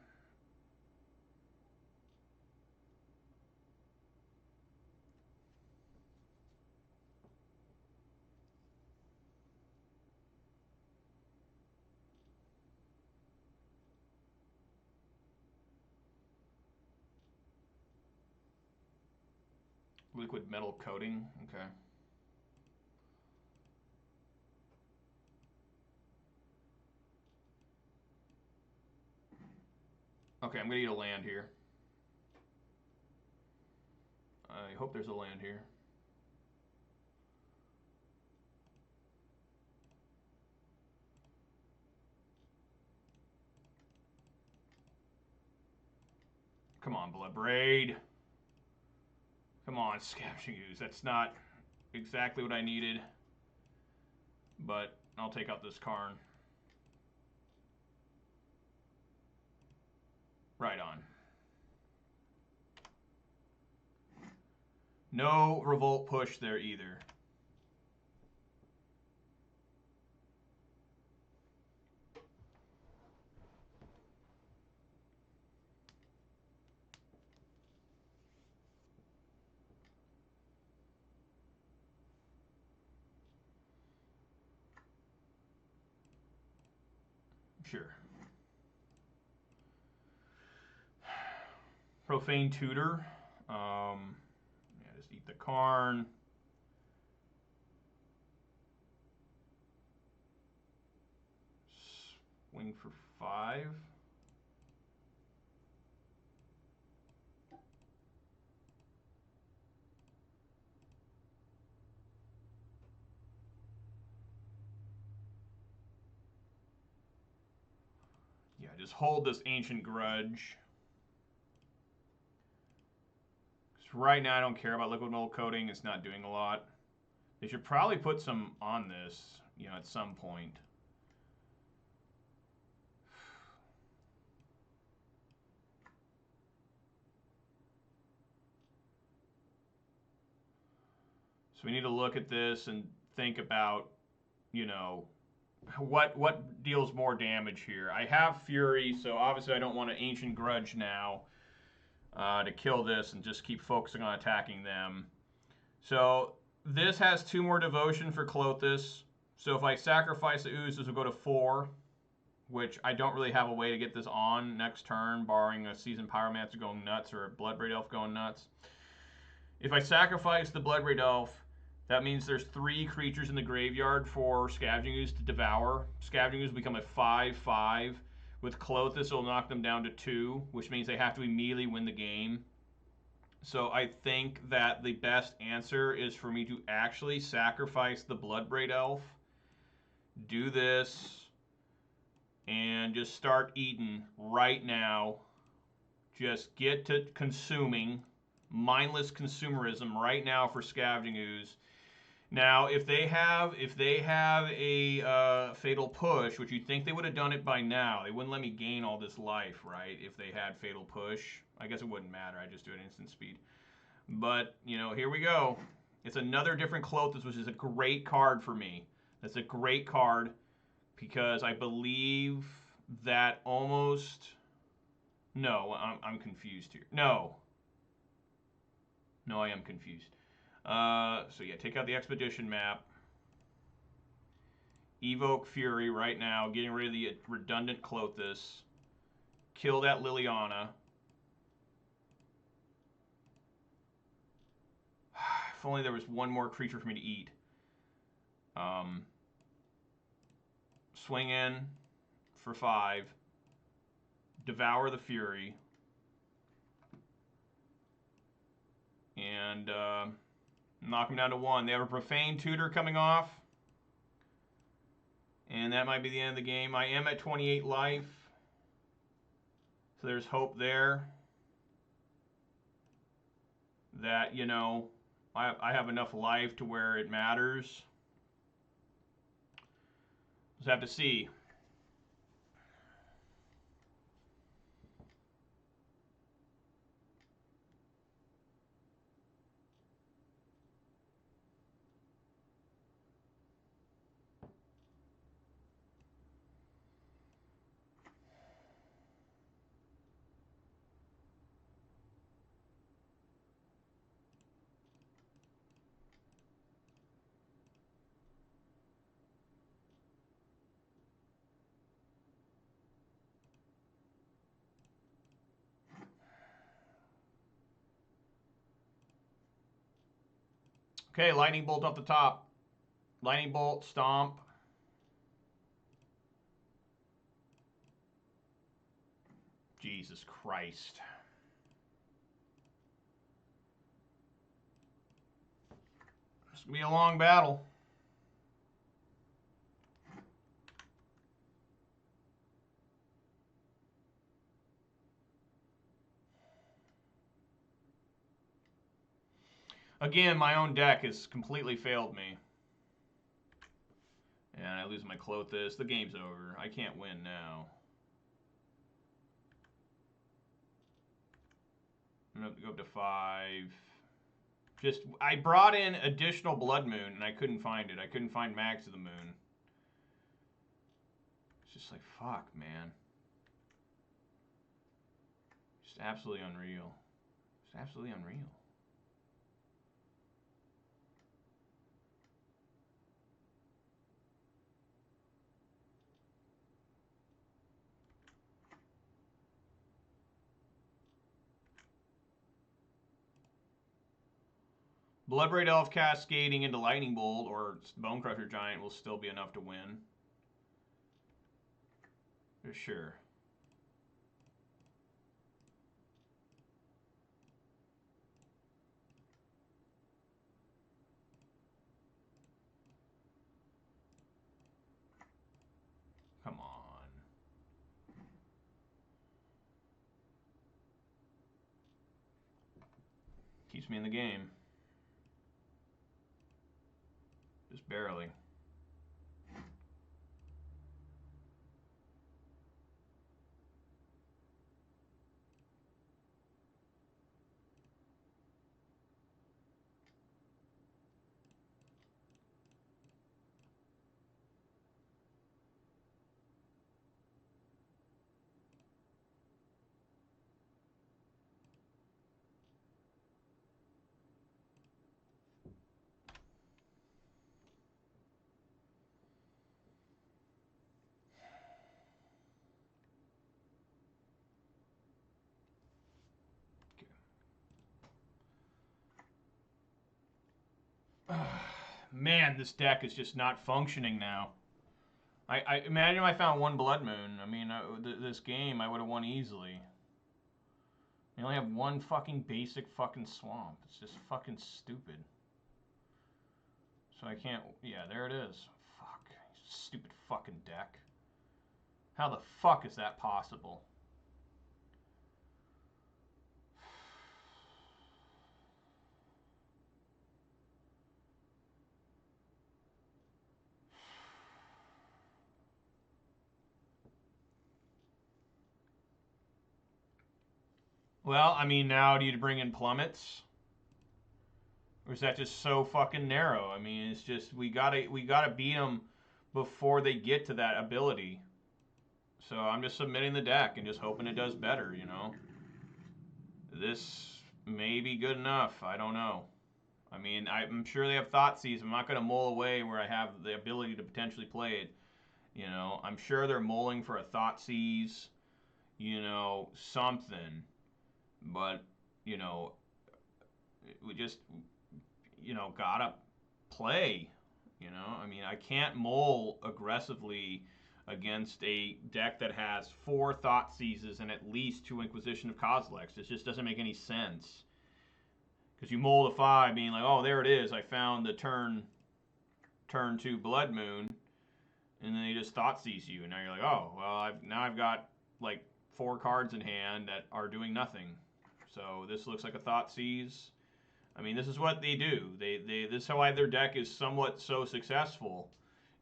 Liquid metal coating. Okay. Okay, I'm gonna eat a land here. I hope there's a land here. Come on, Bloodbraid. Come on, Scavenging Ooze. That's not exactly what I needed. But I'll take out this Karn. Right on. No Revolt push there either. Sure. Profane Tutor. Yeah, just eat the Karn. Swing for 5. Yeah, just hold this Ancient Grudge. Because right now I don't care about liquid metal coating. It's not doing a lot. They should probably put some on this, you know, at some point. So we need to look at this and think about, you know, what deals more damage here. I have Fury, so obviously I don't want an Ancient Grudge now to kill this and just keep focusing on attacking them. So this has 2 more Devotion for Klothys. So if I sacrifice the Ooze, this will go to 4, which I don't really have a way to get this on next turn, barring a Seasoned Pyromancer going nuts or a Bloodbraid Elf going nuts. If I sacrifice the Bloodbraid Elf, that means there's 3 creatures in the graveyard for Scavenging Ooze to devour. Scavenging Ooze become a 5/5. With Klothys, it'll knock them down to 2, which means they have to immediately win the game. So I think that the best answer is for me to actually sacrifice the Bloodbraid Elf, do this, and just start eating right now. Just get to consuming, mindless consumerism right now for Scavenging Ooze. Now, if they have a Fatal Push, which you'd think they would have done it by now, they wouldn't let me gain all this life, right? If they had Fatal Push, I guess it wouldn't matter. I just do it instant speed. But you know, here we go. It's another different Klothys, which is a great card for me. That's a great card because I believe that almost. No, I'm confused here. No, I am confused. So yeah, take out the Expedition map. Evoke Fury right now, getting rid of the redundant Klothys. Kill that Liliana. If only there was one more creature for me to eat. Swing in for 5. Devour the Fury. And knock him down to 1. They have a Profane Tutor coming off. And that might be the end of the game. I am at 28 life. So there's hope there. That, you know, I have enough life to where it matters. Just have to see. Okay, Lightning Bolt off the top. Lightning Bolt, Stomp. Jesus Christ. It's going to be a long battle. Again, my own deck has completely failed me. And I lose my Clothis. The game's over. I can't win now. I'm going to go up to 5. Just, I brought in additional Blood Moon, and I couldn't find it. I couldn't find Max of the Moon. It's just like, fuck, man. Just absolutely unreal. Just absolutely unreal. Bloodbraid Elf cascading into Lightning Bolt or Bone Crusher Giant will still be enough to win. For sure. Come on. Keeps me in the game. Just barely. Man, this deck is just not functioning now. I imagine if I found 1 Blood Moon. I mean, this game I would have won easily. I only have 1 fucking basic fucking swamp. It's just fucking stupid. So I can't. Yeah, there it is. Fuck. Stupid fucking deck. How the fuck is that possible? Well, I mean, now do you bring in plummets? Or is that just so fucking narrow? I mean, it's just we gotta beat them before they get to that ability. So I'm just submitting the deck and just hoping it does better, you know? This may be good enough. I don't know. I mean, I'm sure they have Thoughtseize. I'm not going to mull away where I have the ability to potentially play it. You know, I'm sure they're mulling for a Thoughtseize, you know, something. But, you know, we just, you know, gotta play. You know, I mean, I can't mull aggressively against a deck that has 4 Thought Seizes and at least 2 Inquisition of Kozileks. It just doesn't make any sense. Because you mull the 5 being like, oh, there it is. I found the turn 2 Blood Moon. And then they just Thought Seize you. And now you're like, oh, well, now I've got like 4 cards in hand that are doing nothing. So this looks like a Thought Seize. I mean, this is what they do. This is how their deck is somewhat so successful,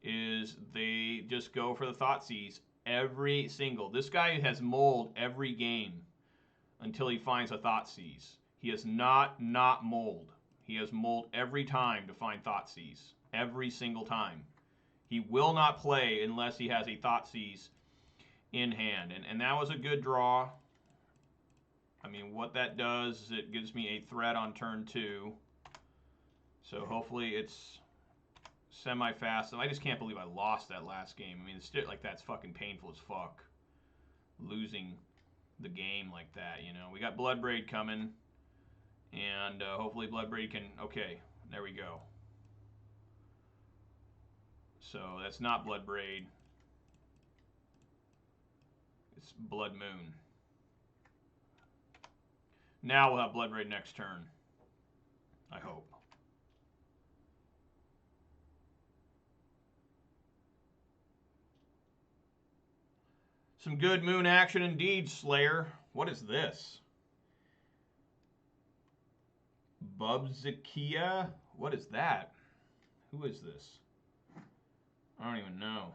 is they just go for the Thought Seize every single. This guy has mulled every game until he finds a Thought Seize. He has not mulled. He has mulled every time to find Thought Seize. Every single time. He will not play unless he has a Thought Seize in hand. And that was a good draw. I mean, what that does is it gives me a threat on turn 2. So hopefully it's semi-fast. I just can't believe I lost that last game. I mean, it's like that's fucking painful as fuck. Losing the game like that, you know. We got Bloodbraid coming. And hopefully Bloodbraid can... Okay, there we go. So that's not Bloodbraid. It's Blood Moon. Now we'll have Bloodbraid next turn. I hope. Some good moon action indeed, Slayer. What is this? Bubzakia? What is that? Who is this? I don't even know.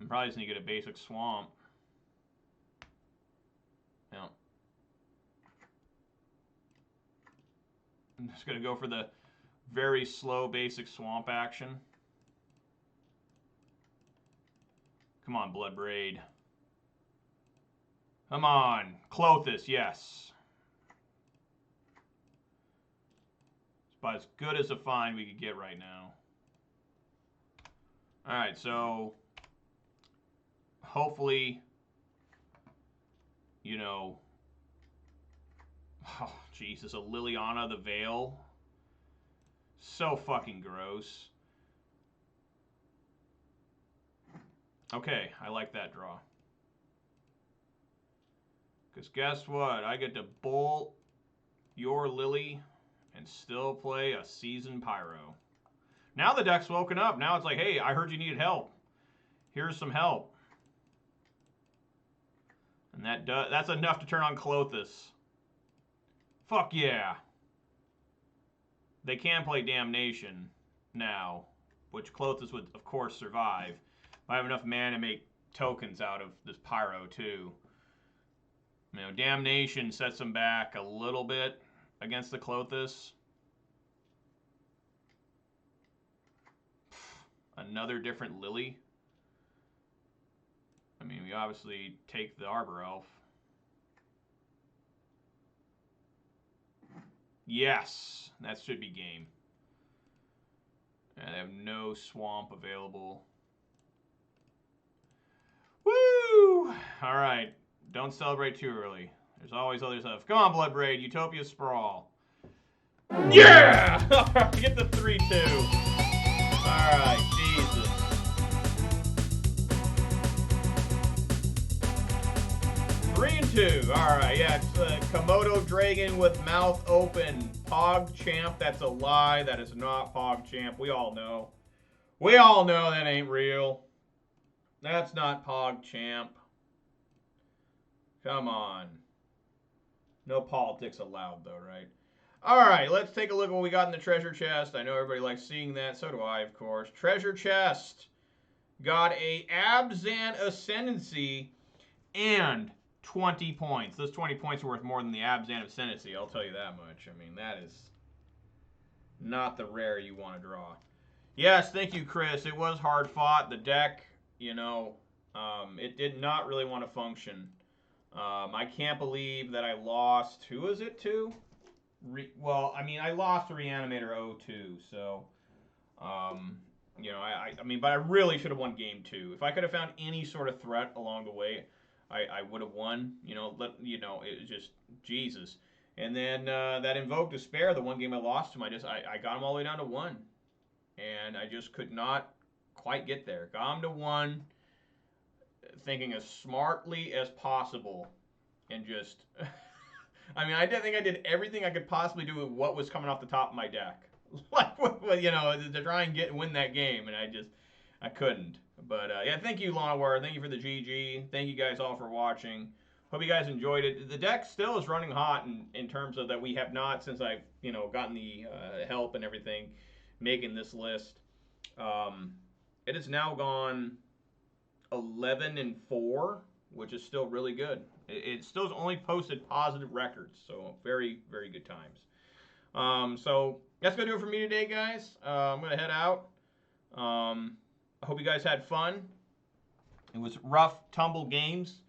I'm probably just going to get a basic swamp. No. I'm just going to go for the very slow basic swamp action. Come on, Bloodbraid. Come on. Clothis, yes. It's about as good as a find we could get right now. Alright, so hopefully, you know, oh, Jesus, a Liliana the Veil. So fucking gross. Okay, I like that draw. Because guess what? I get to bolt your Lily and still play a Seasoned Pyro. Now the deck's woken up. Now it's like, hey, I heard you needed help. Here's some help. And that's enough to turn on Clothis. Fuck yeah. They can play Damnation now, which Clothis would, of course, survive. I have enough mana to make tokens out of this Pyro, too. You know, Damnation sets them back a little bit against the Clothis. Another different Lily. I mean, we obviously take the Arbor Elf. Yes, that should be game. And they have no swamp available. Woo! All right, don't celebrate too early. There's always other stuff. Come on, Bloodbraid, Utopia Sprawl. Yeah! Get the 3-2. All right, Jesus. 3-2. All right, yeah, it's Komodo Dragon with mouth open. PogChamp, that's a lie. That is not PogChamp. We all know. We all know that ain't real. That's not PogChamp. Come on. No politics allowed, though, right? All right, let's take a look at what we got in the treasure chest. I know everybody likes seeing that. So do I, of course. Treasure chest. Got a Abzan Ascendancy and 20 points. Those 20 points are worth more than the Abzan Ascendancy, I'll tell you that much. I mean, that is not the rare you want to draw. Yes, thank you, Chris. It was hard fought. The deck, you know, it did not really want to function. I can't believe that I lost. Who was it to? Well, I mean, I lost to Reanimator 0-2, so, you know, I mean, but I really should have won game 2. If I could have found any sort of threat along the way, I would have won. You know, it was just Jesus. And then that Invoke Despair, the one game I lost him, I got him all the way down to 1. And I just could not quite get there. Got him to 1, thinking as smartly as possible. And just, I mean, I think I did everything I could possibly do with what was coming off the top of my deck. Like, you know, to try and win that game. And I couldn't. But, yeah, thank you, Lawnware. Thank you for the GG. Thank you guys all for watching. Hope you guys enjoyed it. The deck still is running hot in terms of that we have not, since I've, you know, gotten the help and everything, making this list. It has now gone 11-4, which is still really good. It still has only posted positive records, so very, very good times. So that's going to do it for me today, guys. I'm going to head out. I hope you guys had fun. It was rough tumble games.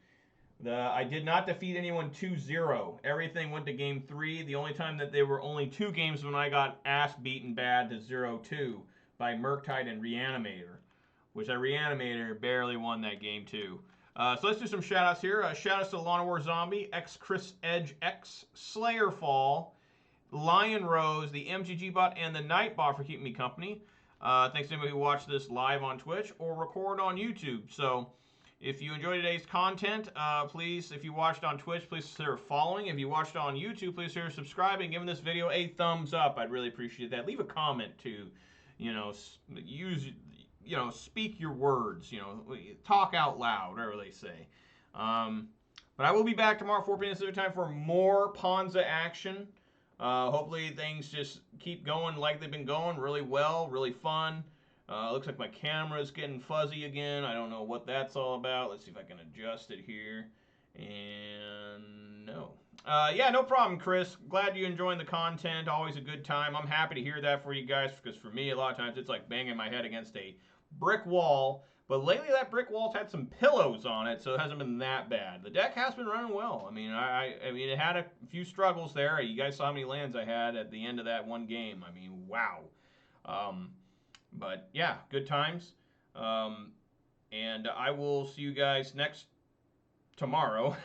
I did not defeat anyone 2-0. Everything went to game 3. The only time that there were only 2 games when I got ass beaten bad to 0-2 by Murktide and Reanimator, which I Reanimator barely won that game too. So let's do some shout outs here. Shout outs to Lawn War Zombie, X Chris Edge X, Slayerfall, Lion Rose, the MTG bot, and the Nightbot for keeping me company. Thanks to anybody who watched this live on Twitch or record on YouTube. So if you enjoyed today's content, please, if you watched on Twitch, please consider following. If you watched on YouTube, please consider subscribing, giving this video a thumbs up. I'd really appreciate that. Leave a comment too. You know, speak your words. You know, talk out loud, whatever they say. But I will be back tomorrow at 4 p.m. Pacific time for more Ponza action. Hopefully things just keep going like they've been going really well, really fun. Looks like my camera is getting fuzzy again. I don't know what that's all about. Let's see if I can adjust it here. And no. Yeah, no problem, Chris. Glad you're enjoying the content. Always a good time. I'm happy to hear that for you guys, because for me, a lot of times it's like banging my head against a brick wall. But lately that brick wall's had some pillows on it, so it hasn't been that bad. The deck has been running well. I mean, I mean, it had a few struggles there. You guys saw how many lands I had at the end of that one game. I mean, wow. But yeah, good times. And I will see you guys tomorrow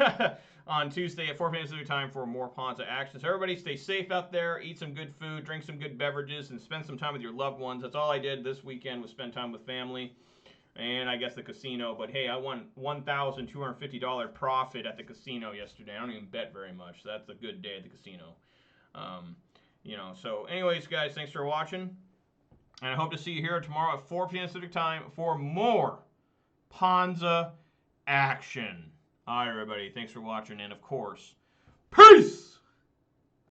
on Tuesday at 4 p.m. Pacific time for more Ponza action. So everybody stay safe out there, eat some good food, drink some good beverages, and spend some time with your loved ones. That's all I did this weekend, was spend time with family and I guess the casino. But hey, I won $1,250 profit at the casino yesterday. I don't even bet very much, so that's a good day at the casino. You know, so anyways, guys, thanks for watching. And I hope to see you here tomorrow at 4 p.m. Pacific time for more Ponza action. All right, everybody. Thanks for watching. And, of course, peace!